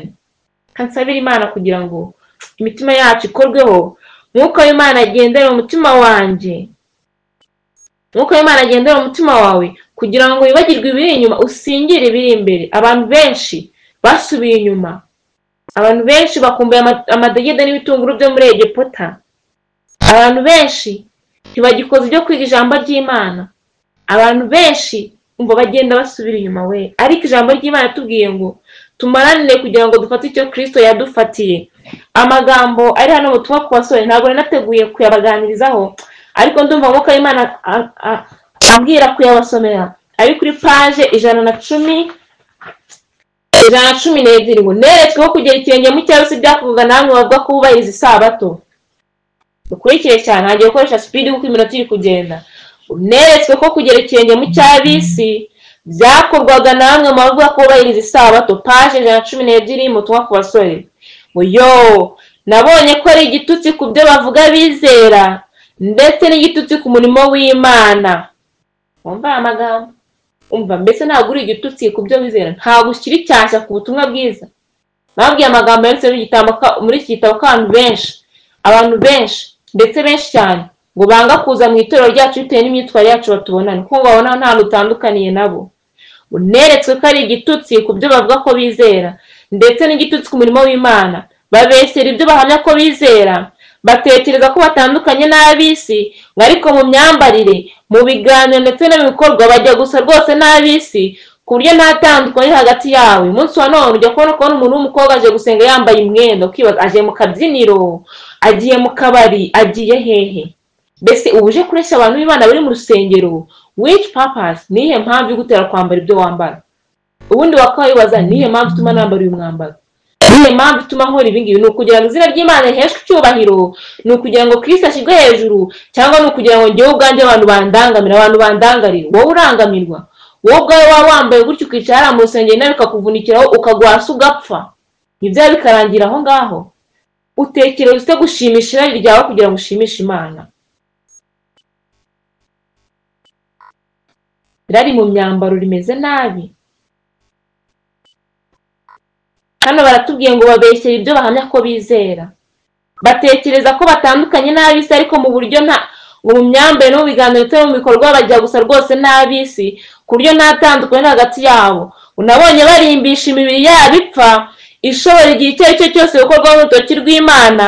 Kansabira Imana kugira ngo imitima yacu ikorweho, Mwuka w'Imana agendere mu mutima wanjye, Mwuka w'Imana agendere mu mutima wawe, kugira ngo wibagirwe ibiri inyuma usingire ibiri imbere. Abantu benshi basubiye inyuma, abantu benshi bakumbuye amadegede n'ibitunguru byo muri Egiputa, abantu benshi ntibagikoze ibyo kwiga ijambo ry'Imana, abantu benshi umva bagenda basubira inyuma we. Ariko ijambo ry'Imana tubwiye ngo tumaranire kugira ngo dufate icyo Kristo yadufatiye. Amagambo ari hano butumwa ku basore ntabwo nateguye kuyabaganirizaho, ariko ndumva Mwuka w'Imana ambwira kuyabasomera. Ari kuri page 112 ngo neretsweho kugera ikirenge mu cyaruse byakuvuga namwe bavuga ko bubahiriza isabato. Dukurikire cyane, hagiye gukoresha speed kuko iminota iri kugenda. Neretswe ko kugera ikirenge mu cyabisi byakorwaga namwe bavuga ko bubahiriza isabato. Page 112 mu butumwa ku basore. Yo, nabonye ko ari igitutsi ku byo bavuga bizera, ndetse n'igitutsi ku murimo w'Imana. Umva amagambo. Umva, mbese ntabwo uri igitutsi ku byo bizera, ntabwo ushyira icyashya ku butumwa bwiza. Nababwiye amagambo yanditse muri iki gitabo abantu benshi ndetse benshi cyane ngo banga kuza mu itorero ryacu bitewe n'imyitwarire yacu batubonana, kuko babona nta rutandukaniye nabo. Neretswe ko ari igitutsi ku byo bavuga ko bizera, ndetse n'igitutsi ku murimo w'Imana. Babesera ibyo bahamya ko bizera, batekereza ko batandukanye n'ab'isi, ariko mu myambarire, mu biganiro ndetse no mu bikorwa bajya gusa rwose n'ab'isi, ku buryo nta tandukanye hagati yawe. Umunsi wa none ujya kubona umuntu w'umukobwa aje gusenga yambaye imwenda, ukibaza aje mu kabyiniro, agiye mu kabari, agiye hehe? mbese ubuje kureshya abantu b'Imana bari mu rusengero, which purpose? Nihe mpamvu igutera kwambara ibyo wambara? Ubundi wakawibaza nihe mpamvu ituma nambara uyu mwambaro? Nihe mpamvu ituma nkora ibi ngibi? Ni ukugira ngo izina ry'Imana riheshwe icyubahiro? Ni ukugira ngo Kristo ashyirwe hejuru? Cyangwa ni ukugira ngo njyewe ubwanjye abantu bandangarire? Wowe urangamirwa, wowe ubwawe waba wambaye gutyo ukicara hariya mu rusengero nawe bikakuvunikiraho ukagwa hasi ugapfa, ibyawe bikarangira aho ngaho? Utekereza ute gushimisha irari ryawe kugira ngo ushimishe Imana? Irari mu myambaro rimeze nabi. Hano baratubwiye ngo babeshyera ibyo bahamya ko bizera. Batekereza ko batandukanye n'ab'isi, ariko mu buryo mu myambarire no mu biganiro ndetse no mu bikorwa bajya gusa rwose n'ab'isi, ku buryo nta tandukanye hagati yabo. Unabonye barimbisha imibiri yabo ipfa, ishobora igihe icyo ari cyo cyose gukorwaho n'urutoki rw'Imana,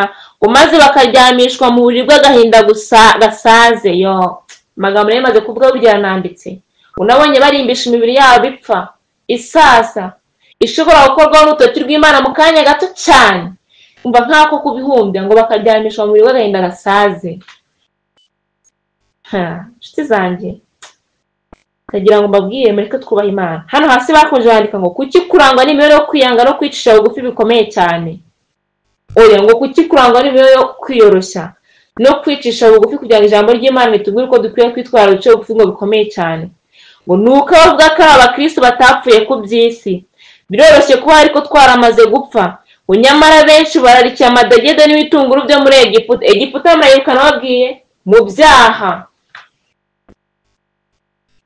maze bakaryamishwa mu buriri bw'agahinda gasaze. Amagambo rero maze kuvuga byarananditse. Unabonye barimbisha imibiri yabo ipfa, isasa, ishobora gukorwaho n'urutoki rw'Imana mu kanya gato cyane, umva nk'ako kubihumbya, ngo bakaryamishwa mu buriri bw'agahinda gasaze. Nshuti zanjye, ndagira ngo mbabwire mureke twubahe Imana. Hano hasi bakomeje bandika ngo kuki kurangwa n'imibereho yo kwiyanga no kwicisha bugufi bikomeye cyane. Oya, ngo kuki kurangwa n'imibereho yo kwiyoroshya no kwicisha bugufi kugira ngo ijambo ry'Imana ritubwire uko dukwiye kwitwara duce bugufi ngo bikomeye cyane. Ngo nuko bavuga ko abakristo batapfuye ku by'isi. Biroroshye kuba ariko twaramaze gupfa. Nyamara benshi bararikiye amadegede n'ibitunguru byo muri Egiputa. Egiputa murayibuka nababwiye mu byaha.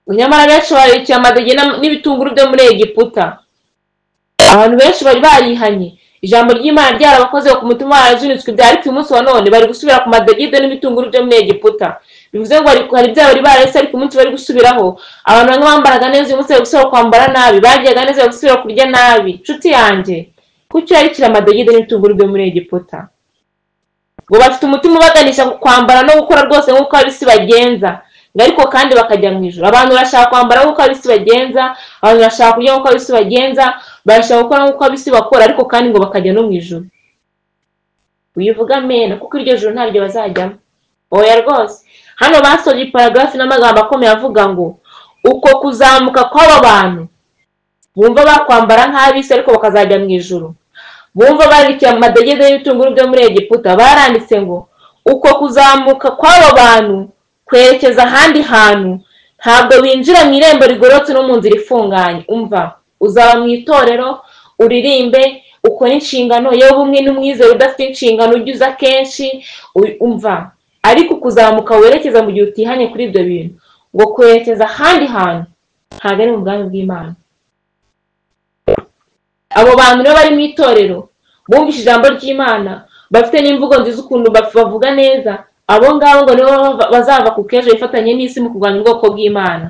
Nyamara benshi bararikiye amadegede n'ibitunguru byo muri Egiputa. Abantu benshi bari barihanye, ijambo ry'Imana ryarabakoze ku mutima barazunitswe ibya, ariko uyu munsi wa none bari gusubira ku madegede n'ibitunguru byo muri Egiputa. Bivuze ngo hari ibyaha bari bararetse, ariko umunsi bari gusubiraho. Abantu bamwe bambaraga neza uyu munsi bari gusubira kwambara nabi, baryaga neza bari gusubira kurya nabi. Nshuti yanjye, kuki urarikira amadegede n'ibitunguru byo muri Egiputa? Ngo bafite umutima ubaganisha kwambara no gukora rwose nk'uko ab'isi bagenza, ngo ariko kandi bakajya mu ijuru. Abantu barashaka kwambara nk'uko ab'isi bagenza, abantu barashaka kurya nk'uko ab'isi bagenza, barashaka gukora nk'uko ab'isi bakora, ariko kandi ngo bakajya no mu ijuru. Wivuga amena, kuko iryo juru ntaryo bazajyamo. Oya rwose. Hano basoje paragrafi n'amagambo akomeye avuga ngo uko kuzamuka kw'aba bantu bumva bakwambara nk'ab'isi ariko bakazajya mu ijuru, bumva barikiye amadegede y'ibitunguru byo muri Egiputa, baranditse ngo uko kuzamuka kw'aba bantu kwerekeza ahandi hantu, ntabwo binjira mu irembo rigororotse no mu nzira ifunganye. Umva, uzaba mu itorero, uririmbe, ukora inshingano, yewe umwe n'umwizera udafite inshingano ujya uza kenshi, umva, ariko kuzamuka werekeza mu gihe utihanye kuri ibyo bintu, ngo kwerekeza ahandi hantu, ntabwo ari mu bwami bw'Imana. Abo bantu rero bari mu itorero, bumvise ijambo ry'Imana, bafite n'imvugo nziza ukuntu bavuga neza, abo ngabo ngo nibo bazava ku kejo bifatanye n'isi mu kurwanya ubwoko bw'Imana.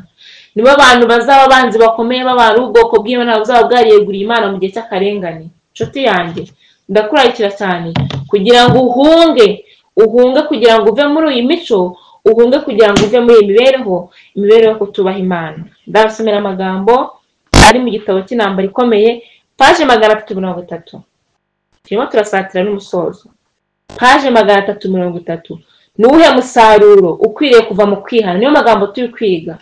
Nibo abantu bazaba abanzi bakomeye b'abantu ubwoko bw'Imana buzaba bwariyeguriye Imana mu gihe cy'akarengane. Nshuti yanjye, ndakurarikira cyane kugira ngo uhunge kugira ngo uve muri iyi mico, uhunge kugira ngo uve muri iyi mibereho yo kutubaha Imana. Ndabasomera amagambo ari mu gitabo cy'intambara ikomeye, paje 330. Turimo turasatira n'umusozo. Paje 330. Nuwuhe musaruro ukwiriye kuva mu kwihana? Niyo magambo turi kwiga.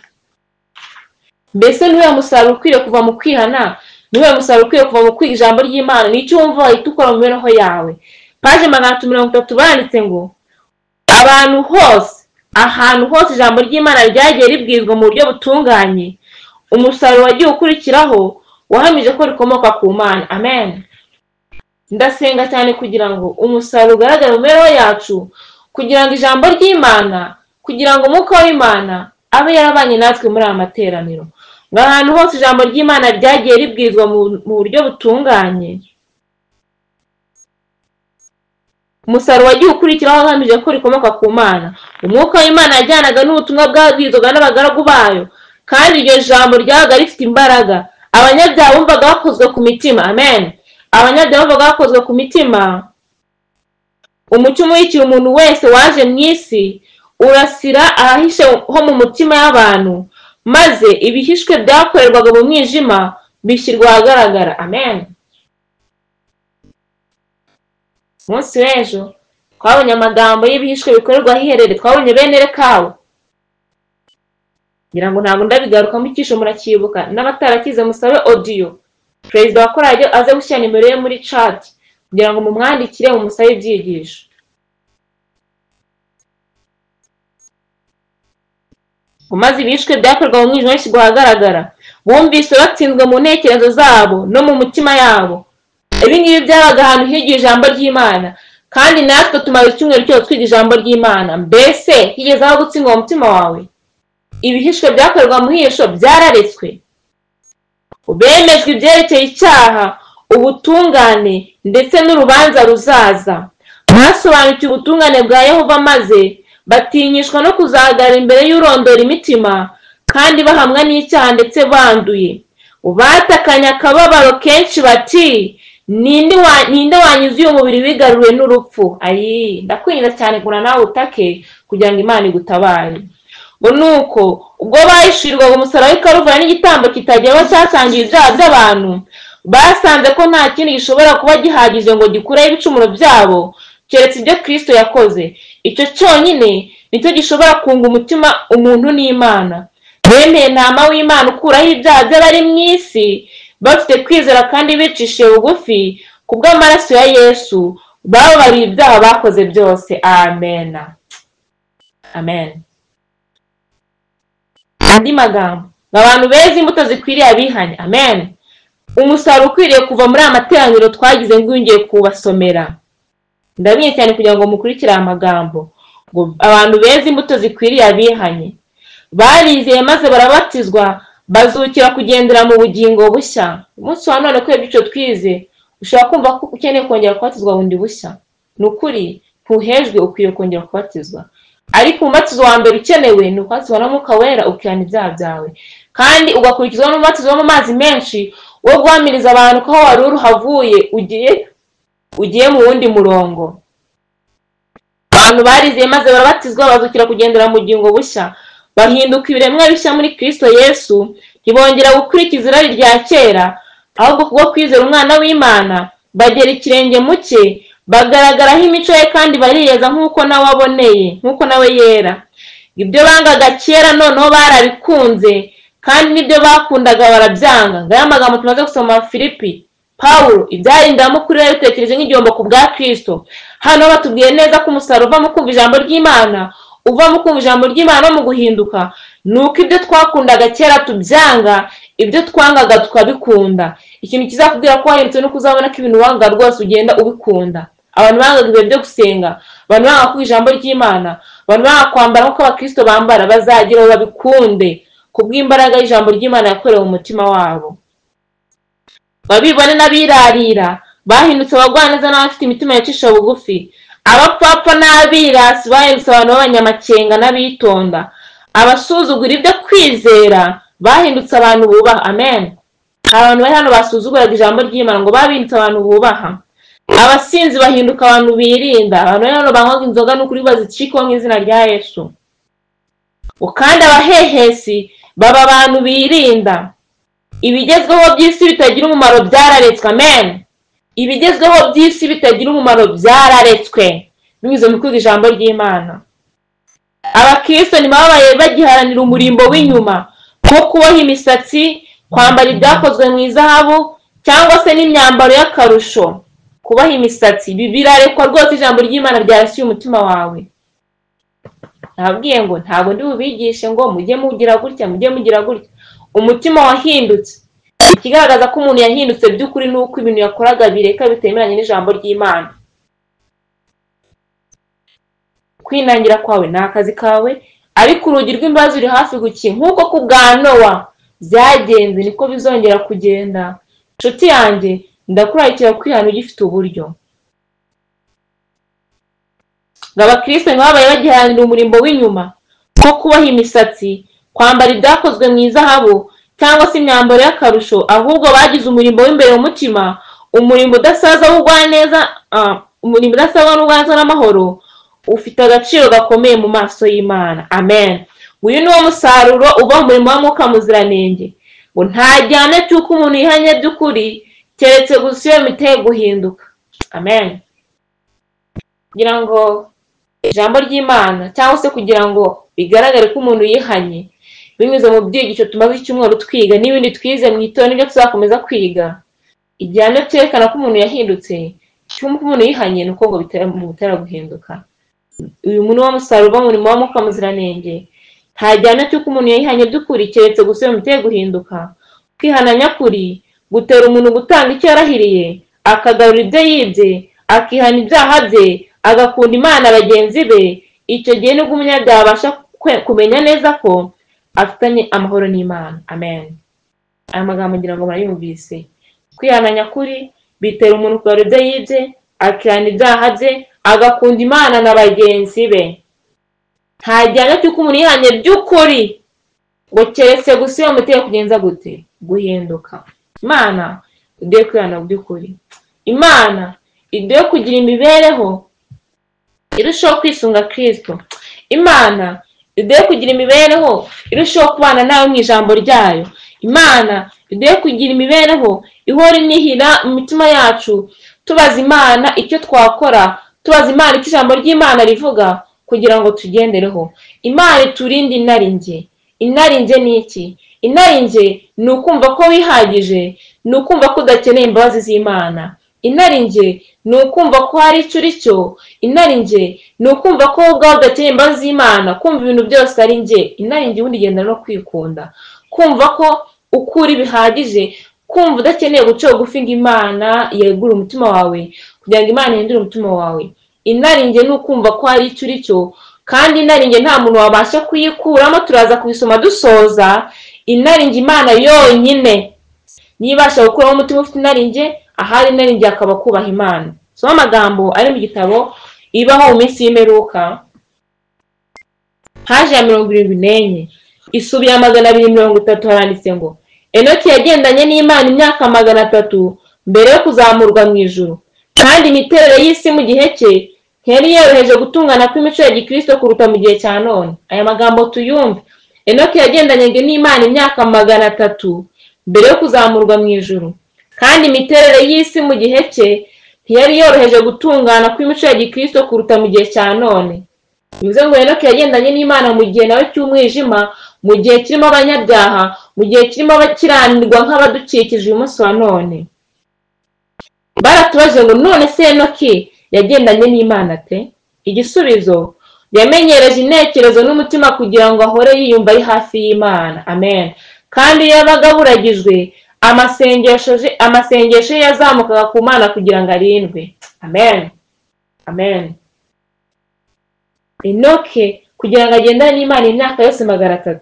Mbese nuwuhe musaruro ukwiriye kuva mu kwihana? Nuwuhe musaruro ukwiriye kuva mu kwiga ijambo ry'Imana? Nicyo wumva wahita ukora mu mibereho yawe. Paje 330 banditse ngo abantu hose, ahantu hose ijambo ry'Imana ryagiye ribwizwa mu buryo butunganye, umusaruro wagiye ukurikiraho wahamije ko rikomoka ku Mana. Amen. Ndasenga cyane kugira ngo umusaruro ugaragare mu mibereho yacu, kugira ngo ijambo ry'Imana, kugira ngo umwuka w'Imana abe yarabanye natwe muri aya materaniro. Ngo ahantu hose ijambo ry'Imana ryagiye ribwizwa mu buryo butunganye, umusaruro wagiye ukurikiraho wahamije ko rikomoka ku Mana. Umwuka w'Imana yajyanaga n'ubutumwa bwabwizwaga n'abagaragu bayo, kandi iryo jambo ryabaga rifite imbaraga. Abanyabyaha bumvaga bakozwe ku mitima. Amen. Abanyabyaha bumvaga bakozwe ku mitima. Umucyo umurikira umuntu wese waje mu isi urasira ahahishe ho mu mutima y'abantu, maze ibihishwe byakorerwaga mu mwijima bishyirwa ahagaragara. Amen. Munsi w'ejo twabonye amagambo y'ibihishwe bikorerwa hiherere, twabonye bene Rekabu. ngira ngo ntabwo ndabigarukamo icyisho murakibuka, n'abatarakize musabe audio perezida wa korali aze gushyira nimero ye muri chat kugira ngo mumwandikire mumusabe ibyigisho. Umaze ibishwe byakorwa mu mwijima w'isi guhagaragara, bumvise batsinzwe mu ntekerezo zabo no mu mutima yabo. Ibi ngibi byabaga ahantu higiye ijambo ry'Imana, kandi natwe tumaze icyumweru cyose twiga ijambo ry'Imana. Mbese higeze aho gutsindwa mu mutima wawe? Ibihishwe byakorwa mu hisho byararetswe, bemejwe ibyerekeye icyaha, ubutungane ndetse n'urubanza ruzaza. Basobanukiwe ubutungane bwa Yehova maze batinyishwa no kuzahagarara imbere y'urondora imitima, kandi bahamwa n'icyaha ndetse banduye. Batakanye akababaro kenshi bati, ninde wanyuze uyu mubiri wigaruriwe n'urupfu? Ayi, ndakwinginze cyane gura nawe utake kugira ngo Imana igutabare. Ngo nuko ubwo bahishirirwaga umusaraba w'i Kaluvari n'igitambo kitagerwaho cyasangiye ibyaha by'abantu, basanze ko nta kindi gishobora kuba gihagije ngo gikureho ibicumuro byabo keretse ibyo Kristo yakoze. Icyo cyonyine nicyo gishobora kunga umutima umuntu n'Imana. Bemeye ntama w'Imana ukuraho ibyaha by'abari mu isi, bafite kwizera kandi bicishije bugufi kubw'amaraso ya Yesu, bababariye ibyaha bakoze byose. Amen. Amen. Andi magambo, abantu beza imbuto zikwiriye abihanye. Amen. Umusaruro ukwiriye kuva muri aya materaniro twagize ngo ngiye kubasomera. Ndabinye cyane kugira ngo mukurikire amagambo. Ngo abantu beza imbuto zikwiriye abihanye, barizeye maze barabatizwa, bazukira kugendera mu bugingo bushya. Umunsi wa none ko ibyo twize, ushobora kumva ko ukeneye kongera kubatizwa bundi bushya. Ni ukuri ntuhejwe, ukwiye kongera kubatizwa. Ariko umubatizo wa mbere ukenewe ni ukubatizwa na Mwuka Wera ukihana ibyaha byawe, kandi ugakurikizwa n'umubatizo wo mu mazi menshi wo guhamiriza abantu ko aho wari uruhavuye ugiye mu wundi murongo. Abantu barizeye maze barabatizwa, bazukira kugendera mu bugingo bushya, bahinduka ibiremwa bishya muri Kristo Yesu, ntibongera gukurikiza irari rya kera, ahubwo kubwo kwizera umwana w'Imana bagera ikirenge mu cye, bagaragaraho imico ye kandi bariyeza nk'uko nawe aboneye, nk'uko nawe yera. Ibyo bangaga kera noneho barabikunze, kandi n'ibyo bakundaga barabyanga. Ngaya magambo tumaze gusoma Filipi. Pawulo ibyarindamukuru yabitekereje nk'igihombo ku bwa Kristo. Hano batubwiye neza ko umusaruro uva mu kumva ijambo ry'Imana, uva mu kumva ijambo ry'Imana no mu guhinduka, nuko ibyo twakundaga kera tubyanga, ibyo twangaga tukabikunda. Ikintu kizakubwira ko wahindutse nuko uzabona ko ibintu wanga rwose ugenda ubikunda. Abantu bangaga ibihe byo gusenga, abantu banga kuvuga ijambo ry'Imana, abantu banga kwambara nk'uko abakristo bambara, bazagira babikunde kubw'imbaraga y'ijambo ry'Imana yakorewe mu mutima wabo. Babibone n'abirarira bahindutse abagwaneza n'abafite imitima yacisha bugufi. Abapfapfa n'abirasi bahindutse abantu b'abanyamakenga n'abitonda. Abasuzugura ibyo kwizera bahindutse abantu bubaha. Amen. Abantu bari hano basuzuguraga ijambo ry'Imana ngo babindutse abantu bubaha. Abasinzi bahinduka abantu birinda. Abantu bari hano banywaga inzoga n'ukuri bazicikaho nk'izina rya Yesu. Kandi abahehesi baba abantu birinda. Ibigezweho by'isi bitagira umumaro byararetswe. Amen. Ibigezweho by'isi bitagira umumaro byararetswe binyuze mu kwiga ijambo ry'Imana. Abakristo ntibabaye bagiharanira umurimbo w'inyuma nko kuboha imisatsi, kwambara ibyakozwe mu izahabu cyangwa se n'imyambaro y'akarusho. Kuboha imisatsi birarekwa rwose, ijambo ry'Imana ryarasiye umutima wawe. Nabwiye ngo ntabwo ndi bubigishe ngo mujye mugira gutya, mujye mugira gutya. Umutima wahindutse, ikigaragaza ko umuntu yahindutse by'ukuri nuko ibintu yakoraga bireka bitemeranye n'ijambo ry'Imana. Kwinangira kwawe ni akazi kawe, ariko urugi rw'imbabazi ruri hafi gukinga. Nk'uko ku bwa Nowa byagenze niko bizongera kugenda. Nshuti yanjye, ndakurarikira kwihana ugifite uburyo. Abakristo ntibabaye bagiharanira umurimbo w'inyuma nko kuboha imisatsi, kwambara ibyakozwe mu izahabu cyangwa se imyambaro y'akarusho, ahubwo bagize umurimbo w'imbere mu mutima, umurimbo udasaza w'ubugwaneza, umurimbo udasaza n'ubugwaneza n'amahoro, ufite agaciro gakomeye mu maso y'Imana. Amen. Uyu ni wo musaruro uva mu murimo wa Mwuka Muziranenge. Ngo nta gihane cy'uko umuntu yihanye by'ukuri keretse gusa iyo miteye guhinduka. Amen. kugira ngo ijambo ry'Imana cyangwa se kugira ngo bigaragare ko umuntu yihanye binyuze mu byigisho tumaze icyumweru twiga n'ibindi twize mu itorero n'ibyo tuzakomeza kwiga. Igihano cyerekana ko umuntu yahindutse, cyumva ko umuntu yihanye nuko ngo bitera guhinduka. Uyu muntu w'umusaruro w'umurimo wa Mwuka Muziranenge, nta gihano cy'uko umuntu yihanye by'ukuri keretse gusa bimuteye guhinduka. Kwihana nyakuri gutera umuntu gutanga icyo yarahiriye, akagarura ibyo yibye, akihana ibyaha bye, agakunda Imana bagenzi be. Icyo gihe nibwo umunyabyaha abasha kumenya neza ko afitanye amahoro n'Imana. Amen. Aya magambo ngira ngo murayumvise. Kwihana nyakuri bitera umuntu kugarura ibyo yibye, akihana ibyaha bye, agakunda Imana na bagenzi be. Nta gihano cy'uko umuntu yihanye by'ukuri ngo keretse gusa iyo muteye kugenza gute guhinduka. Imana iduhe kwihana by'ukuri. Imana iduhe kugira imibereho irushaho kwisunga Kristo. Imana iduhe kugira imibereho irushaho kubana nawe mu ijambo ryayo. Imana iduhe kugira imibereho ihora inihira mu mitima yacu, tubaza Imana icyo twakora, tubaza Imana icyo ijambo ry'Imana rivuga kugira ngo tugendereho. Imana iturinde inarinjye. Inarinjye ni iki? Inarinjye ni ukumva ko wihagije, ni ukumva ko udakeneye imbabazi z'Imana. Inarinjye ni ukumva ko hari icyo uri cyo. Inarinjye ni ukumva ko ubwawe udakeneye imbabazi z'Imana, kumva ibintu byose ari njye. Inarinjye ubundi igenda no kwikunda, kumva ko ukuri bihagije, kumva udakeneye guca bugufi ngo Imana yegure umutima wawe kugira ngo Imana ihindure umutima wawe. Inarinjye ni ukumva ko hari icyo uri cyo, kandi inarinjye nta muntu wabasha kuyikuramo. Turaza kubisoma dusoza. Inarinjye Imana yonyine nibasha gukuraho umutima ufite inarinjye, ahari inarinjye akaba kubaha Imana. Soma amagambo ari mu gitabo Ibaho mu minsi y'imperuka, haje ya 74 isubiye 230, haranditse ngo Enoki yagendanye n'Imana imyaka 300 mbere yo kuzamurwa mu ijuru, kandi imiterere y'isi mu gihe cye ntiyari yoroheje gutungana kw'imico ya Gikristo kuruta mu gihe cya none. Aya magambo tuyumve. Enoki yagendanye n'Imana imyaka 300 mbere yo kuzamurwa mu ijuru, kandi imiterere y'isi mu gihe cye ntiyari yoroheje gutungana kw'imico ya Gikristo kuruta mu gihe cya none. Bivuze ngo Enoki yagendanye n'Imana mu gihe nawe cy'umwijima, mu gihe kirimo abanyabyaha, mu gihe kirimo abakiranirwa nk'abadukikije uyu munsi wa none. Baratubaje ngo none se Enoki yagendanye n'Imana ate? Igisubizo: yamenyereje intekerezo n'umutima kugira ngo ahore yiyumva ari hafi y'Imana. Amen. Kandi yabaga buragijwe amasengesho ye yazamukaga ku Mana kugira ngo arindwe. Amen. Amen. Enoki kugira ngo agendane n'Imana imyaka yose 300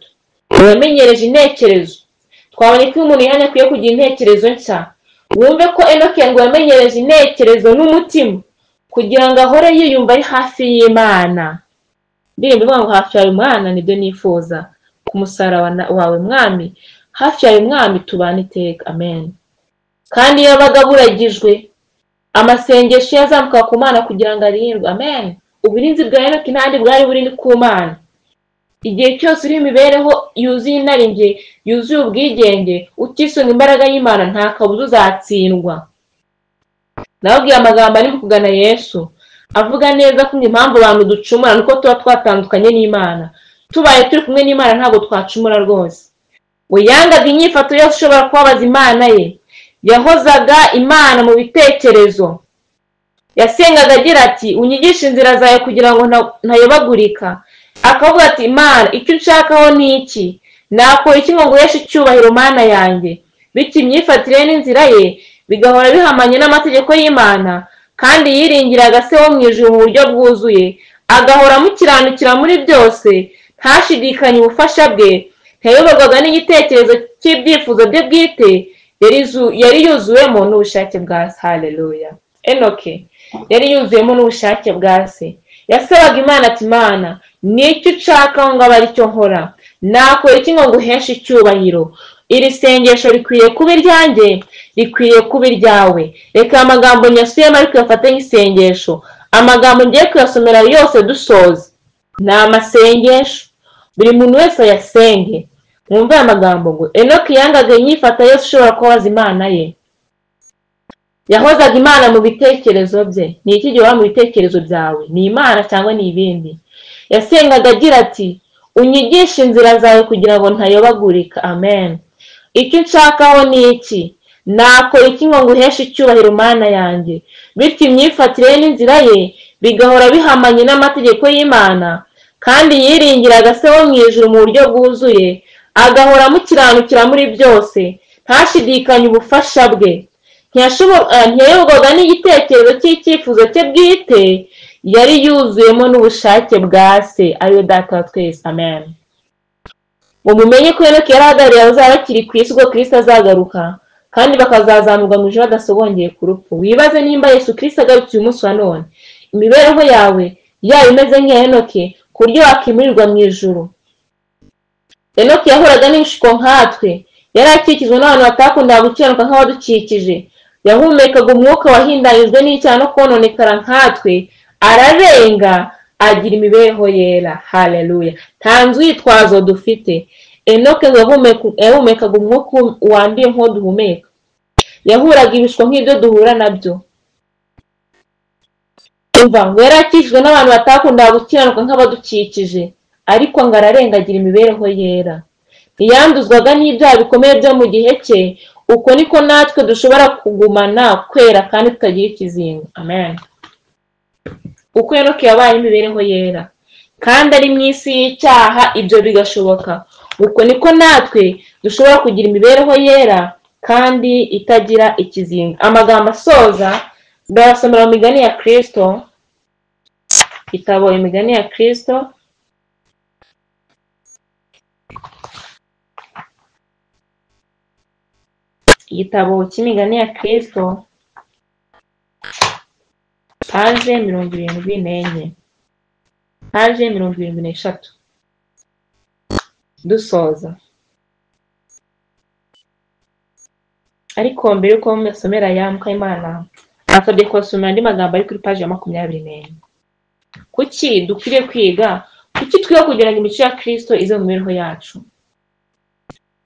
yamenyereje intekerezo. Twabonye ko umuntu yihanye akwiye kugira intekerezo nshya. Wumve ko Enoki ngo yamenyereje intekerezo n'umutima kugira ngo ahore yiyumva ari hafi y'Imana. Ndirimbo ngo hafi yawe Mwana nibyo nifuza, ku musaraba wawe Mwami, hafi yawe Mwami tubane iteka. Amen. Kandi yabaga buragijwe amasengesho yazamuka ku Mana kugira ngo arindwe. Amen. Uburinzi bwa Enoki ntandi bwari buri ku Mana. Igihe cyose uri imibereho yuzuye inarinjye, yuzuye ubwigenge, utisunga imbaraga y'Imana, nta kabuza uzatsindwa. Nababwiye amagambo ari kugana Yesu avuga neza ko impamvu abantu ducumura nuko tuba twatandukanye n'Imana. Tubaye turi kumwe n'Imana ntabwo twacumura rwose. We yangaga inyifato yose ushobora kubabaza Imana ye. Yahozaga Imana mu bitekerezo. Yasengaga agira ati unyigishe inzira zawe kugira ngo ntayobagurika. Akavuga ati Imana icyo nshakaho ni iki? Nakora iki ngo nguheshe icyubahiro Mana yanjye? Bityo imyifatire n'inzira ye bigahora bihamanye n'amategeko y'Imana, kandi yiringiraga se wo mu ijuru mu buryo bwuzuye, agahora amukiranukira muri byose, ntashidikanye ubufasha bwe, ntayoborwaga n'igitekerezo cy'ibyifuzo bye bwite, yari yuzuwemo n'ubushake bwa se. Haleluya. Enoki yari yuzuyemo n'ubushake bwa se. Yasabaga Imana ati Mana n'icyo ushaka ngo abe aricyo nkora. Nakora iki ngo nguheshe icyubahiro? Iri sengesho rikwiye kuba iryanjye, rikwiye kuba iryawe. Reka amagambo nyasubiyemo ariko yafate nk'isengesho. Amagambo ngiye kuyasomera yose dusoza ni amasengesho, buri muntu wese ayasenge. Mwumve aya magambo ngo Enoki yangaga inyifato yose ushobora kubabaza Imana ye. yahozaga Imana mu bitekerezo bye. Ni iki gihora mu bitekerezo byawe? Ni Imana cyangwa ni ibindi? Yasengaga agira ati, unyigishe inzira zawe kugira ngo ntayobagurika. Amen. Icyo nshakaho ni iki? Nakora iki ngo nguheshe icyubahiro Mana yanjye? Bityo imyifatire ye n'inzira ye bigahora bihamanye n'amategeko y'Imana, kandi yiringiraga se wo mu ijuru mu buryo bwuzuye, agahora amukiranukira muri byose, ntashidikanye ubufasha bwe. Ntiyayoborwaga n'igitekerezo cy'icyifuzo cye bwite, yari yuzuyemo n'ubushake bwa se, ariwe Data wa twese. Amen. Ngo mumenye ko Henoki yari ahagarariye abazaba bakiri ku isi ubwo Kristo azagaruka, kandi bakazazamurwa mu ijuru badasogongeye ku rupfu. Wibaze nimba Yesu Kristo agarutse uyu munsi wa none, imibereho yawe yaba imeze nk'iya Henoki ku buryo wakimurirwa mu ijuru. Henoki yahuraga n'inshuko nkatwe, yari akikijwe n'abantu batakundaga gukiranuka nk'abadukikije, yahumekaga umwuka wahindanyijwe n'icyaha no kononekara nkatwe, ararenga agira imibereho yera. Haleluya. Nta nzitwazo dufite. Henoki ngo yahumekaga umwuka wanduye nk'uwo duhumeka, yahuraga ibishuko nk'ibyo duhura nabyo. Umva, ngo yari akikijwe n'abantu batakundaga gukiranuka nk'abadukikije, ariko ngo ararenga agira imibereho yera. Ntiyanduzwaga n'ibyaha bikomeye byo mu gihe cye. Uko niko natwe dushobora kugumana kwera kandi tutagira ikizinga. Amen. Uko Henoki yabaye imibereho yera kandi ari mu isi y'icyaha, ibyo bigashoboka, uko niko natwe dushobora kugira imibereho yera kandi itagira ikizinga. Amagambo asoza ndabasomera mu migani ya Kristo, igitabo Imigani ya Kristo, igitabo cy'Imigani ya Kristo, paje 74, paje 73. Dusoza, ariko mbere yuko musomera aya Mukayimana nasabye kubasomera andi magambo ari kuri paje ya 24. Kuki dukwiriye kwiga? Kuki twiga kugira ngo imico ya Kristo ize mu mibereho yacu?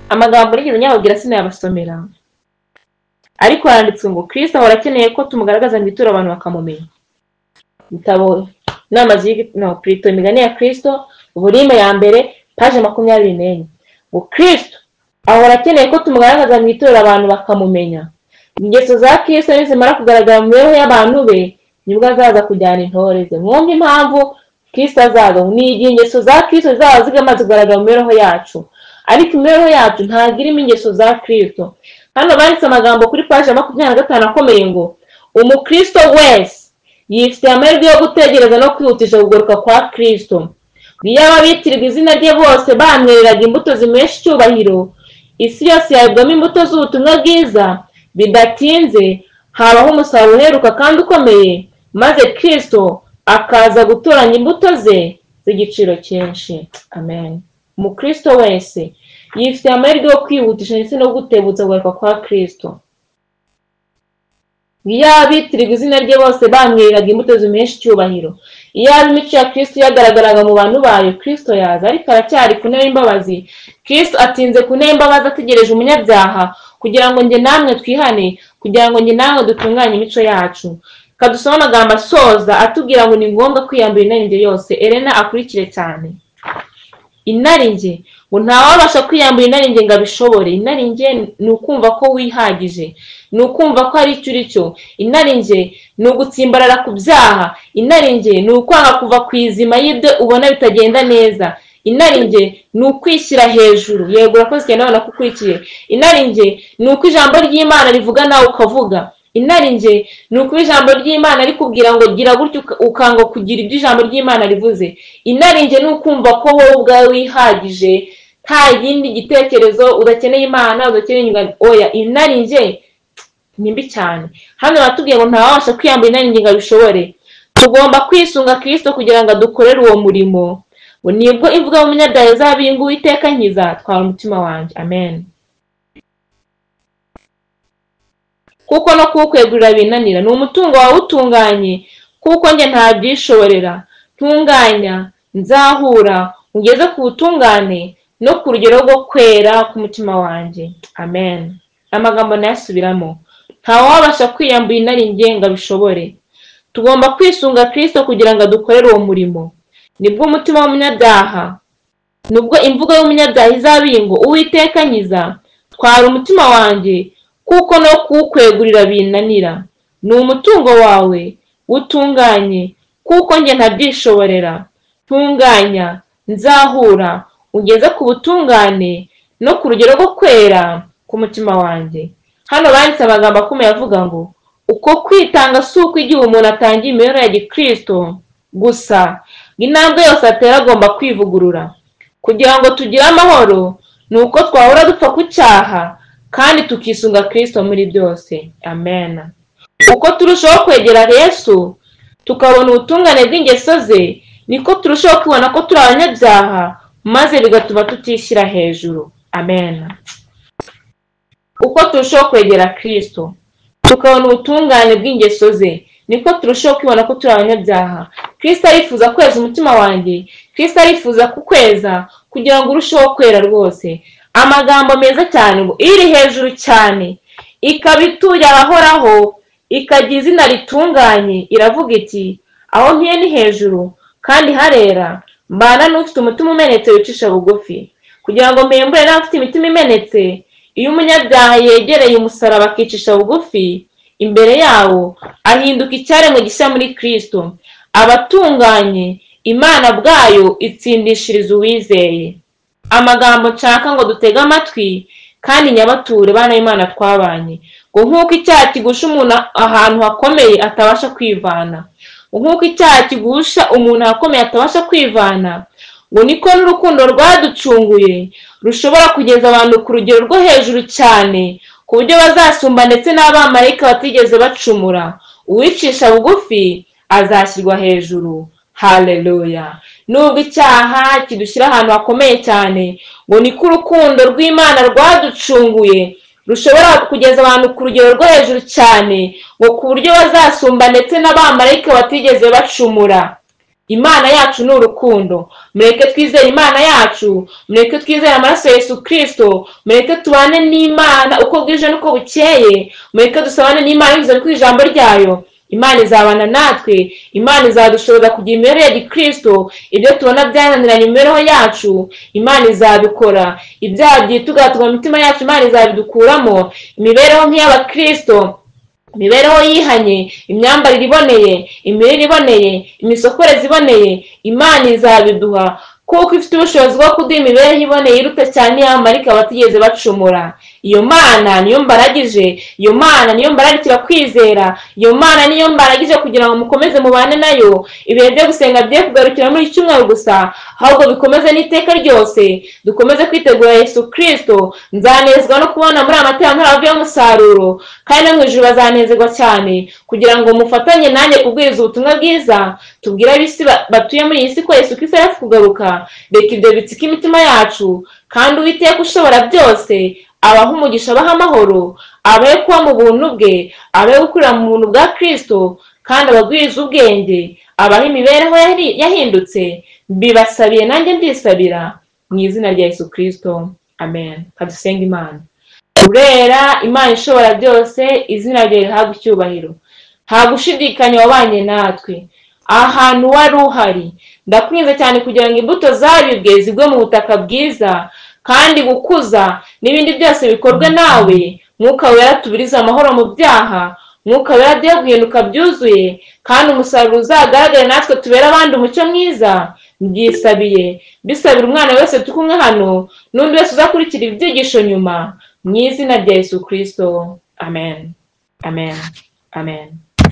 Amagambo nigeze nyababwira sinayabasomera, ariko handitswe ngo Kristo ahora akeneye ko tumugaragaza mu bituro abantu bakamumenya. Igitabo Imigani ya Kristo, volume ya mbere, paje 24. Ngo Kristo ahora akeneye ko tumugaragaza mu bituro abantu bakamumenya. Ingeso za Kristo nizimara kugaragara mu mibereho y'abantu be, nibwo azaza kujyana intore ze. Mwumva impamvu Kristo azaza? Ni igihe ingeso za Kristo zizaba zigamaze kugaragara mu mibereho yacu, ariko imibereho yacu ntabwo irimo ingeso za Kristo. Hano banditse amagambo kuri paje 25 akomeye ngo umukristo wese yifitiye amahirwe yo gutegereza no kwihutisha kugaruka kwa Kristo. Iyaba bitirirwa izina rye bose bamwereraga imbuto zimuhesha icyubahiro, isi yose yabibwamo imbuto z'ubutumwa bwiza, bidatinze habaho umusaruro uheruka kandi ukomeye, maze Kristo akaza gutoranya imbuto ze z'igiciro cyinshi. Amen. Umukristo wese yifitiye amahirwe yo kwihutisha ndetse no gutebutsa kugaruka kwa Kristo. Iyaba bitirirwa izina rye bose bamwereraga imbuto zimuhesha icyubahiro, iyaba imico ya Kristo yagaragaraga mu bantu bayo, Kristo yaza. Ariko aracyari ku ntebe y'imbabazi. Kristo atinze ku ntebe y'imbabazi ategereje umunyabyaha kugira ngo njye namwe twihane, kugira ngo njye namwe dutunganye imico yacu. Kadusoma amagambo asoza atubwira ngo ni ngombwa kwiyambura inarinjye yose. Elena akurikire cyane. Inarinjye ngo ntawabasha kwiyambura inarinjye ngo abishobore. Inarinjye ni ukumva ko wihagije, ni ukumva ko ari icyo uri cyo. Inarinjye ni ugutsimbarara ku byaha. Inarinjye ni ukwanga kuva ku izima y'ibyo ubona bitagenda neza. Inarinjye ni ukwishyira hejuru. Yego urakoze cyane abana kukurikiye. Inarinjye ni uko ijambo ry'Imana rivuga nawe ukavuga. Inarinjye ni uko ijambo ry'Imana rikubwira ngo gira gutyo ukanga kugira ibyo ijambo ry'Imana rivuze. Inarinjye ni ukumva ko wowe ubwawe wihagije, nta yindi gitekerezo, udakeneye Imana, udakeneye inyunganizi. Oya, inarinjye ni mbi cyane. Hano batubwiye ngo ntawabasha kwiyambura inarinjye ngo abishobore. Tugomba kwisunga Kristo kugira ngo adukorere uwo murimo. Ngo nibwo ivuga mu munyabyaha izabinga Uwiteka nkiza, twara umutima wanjye. Amen. Kuko no kuwukwegurira binanira, ni umutungo wawe utunganye, kuko njye ntabyishoborera. Ntunganya, nzahura, ungeze ku butungane no ku rugero rwo kwera k'umutima wanjye. Amen. Amagambo nayasubiramo. ntawabasha kwiyambura inarinjye ngo abishobore. Tugomba kwisunga Kristo kugira ngo adukorere uwo murimo. Nibwo umutima w'umunyabyaha, nubwo imvugo y'umunyabyaha izabiri ngo Uwiteka nkiza, twara umutima wanjye kuko no kuwukwegurira binanira. Ni umutungo wawe utunganye kuko njye ntabyishoborera. Ntunganya, nzahura, ungeze ku butungane no ku rugero rwo kwera k'umutima wanjye. Hano banditse amagambo akomeye avuga ngo uko kwitanga si uko igihe umuntu atangiye imibereho ya gikristo gusa, intambwe yose atera agomba kwivugurura. Kugira ngo tugire amahoro ni uko twahora dupfa ku cyaha kandi tukisunga Kristo muri byose. Amen. Uko turushaho kwegera Yesu tukabona ubutungane bw'ingeso ze, niko turushaho kubona ko turi abanyabyaha maze bigatuma tutishyira hejuru. Amen. Uko turushaho kwegera Kristo tukabona ubutungane bw'ingeso ze, niko turushaho kwibona ko turi abanyabyaha. Kristo arifuza kweza umutima wanjye, Kristo arifuza kukweza kugira ngo urusheho kwera rwose. Amagambo meza cyane ngo iri hejuru cyane ikaba ituye ahahoraho ikagira izina ritunganye, iravuga iti aho nkiye ni hejuru kandi harera, mbana n'ufite umutima umenetse wicisha bugufi, kugira ngo mpembure n'abafite imitima imenetse. Iyo umunyabyaha yegereye umusaraba akicisha bugufi imbere yawo, ahinduka icyaremwe gishya muri Kristo. Abatunganye, Imana bwayo itsindishiriza uwizeye. Amagambo nshaka ngo dutege amatwi kandi nyabature bana b'Imana twabanye, ngo nk'uko icyaha kigusha umuntu ahantu hakomeye atabasha kwivana, nk'uko icyaha kigusha umuntu ahakomeye atabasha kwivana, ngo niko n'urukundo rwaducunguye rushobora kugeza abantu ku rugero rwo hejuru cyane, ku buryo bazasumba ndetse n'abamarayika batigeze bacumura. Uwicisha bugufi azashyirwa hejuru. Haleluya. Nubwo icyaha kidushyira ahantu hakomeye cyane, ngo niko urukundo rw'Imana rwaducunguye rushobora kugeza abantu ku rugero rwo hejuru cyane, ngo ku buryo bazasumba ndetse n'abamarayika batigeze bacumura. Imana yacu ni urukundo. Mureke twizere Imana yacu, mureke twizere amaraso ya Yesu Kristo, mureke tubane n'Imana uko bwije n'uko bukeye, mureke dusabane n'Imana binyuze ku ijambo ryayo. Imana izabana natwe, Imana izadushoboza kugira imibereho ya gikristo. Ibyo tubona byananiranye imibereho yacu, Imana izabikora. Ibyaha byitugatwa mu mitima yacu, Imana izabidukuramo. Imibereho nk'iy'abakristo, imibereho yihanye, imyambarire iboneye, imirire iboneye, imisokoreze iboneye, Imana izabiduha kuko ifite ubushobozi bwo kuduha imibereho iboneye iruta cyane iy'abamarayika batigeze bacumura. Iyo Mana niyo mbaragije, iyo Mana niyo mbararikira kwizera, iyo Mana niyo mbaragije kugira ngo mukomeze mubane nayo. Ibihe byo gusenga bye kugarukira muri iki cyumweru gusa, ahubwo bikomeze n'iteka ryose. Dukomeze kwitegura Yesu Kristo. Nzanezwa no kubona muri amateraniro avuye umusaruro, kandi no mu ijuru bazanezerwa cyane, kugira ngo mufatanye nanjye kubwiriza ubutumwa bwiza, tubwire ab'isi batuye muri iyi si ko Yesu Kristo yaje kugaruka. Reka ibyo bitsike imitima yacu, kandi Uwiteka ushobora byose abaha umugisha, abaha amahoro, abahe kuba mu buntu bwe, abahe gukurira mu buntu bwa Kristo, kandi abagwiriza ubwenge, abaha imibereho yahindutse. Mbibasabiye nanjye mbisabira mu izina rya Yesu Kristo. Amen. Kadusenge Imana. Urera, Imana ishobora byose, izina ryawe rihabwe icyubahiro. Nta gushidikanya wabanye natwe ahantu wari uhari. Ndakwinze cyane kugira ngo imbuto zabibwe zigwe mu butaka bwiza, kandi gukuza n'ibindi byose bikorwe nawe. Mwuka wera tubirize amahoro mu byaha, Mwuka wera byo guhinduka byuzuye, kandi umusaruro uzagaragare natwe tubere abandi umucyo mwiza. Mbyisabiye bisabira umwana wese tukumwe hano n'undi wese uzakurikira ibyigisho nyuma, mu izina rya Yesu Kristo. Amen. Amen. Amen.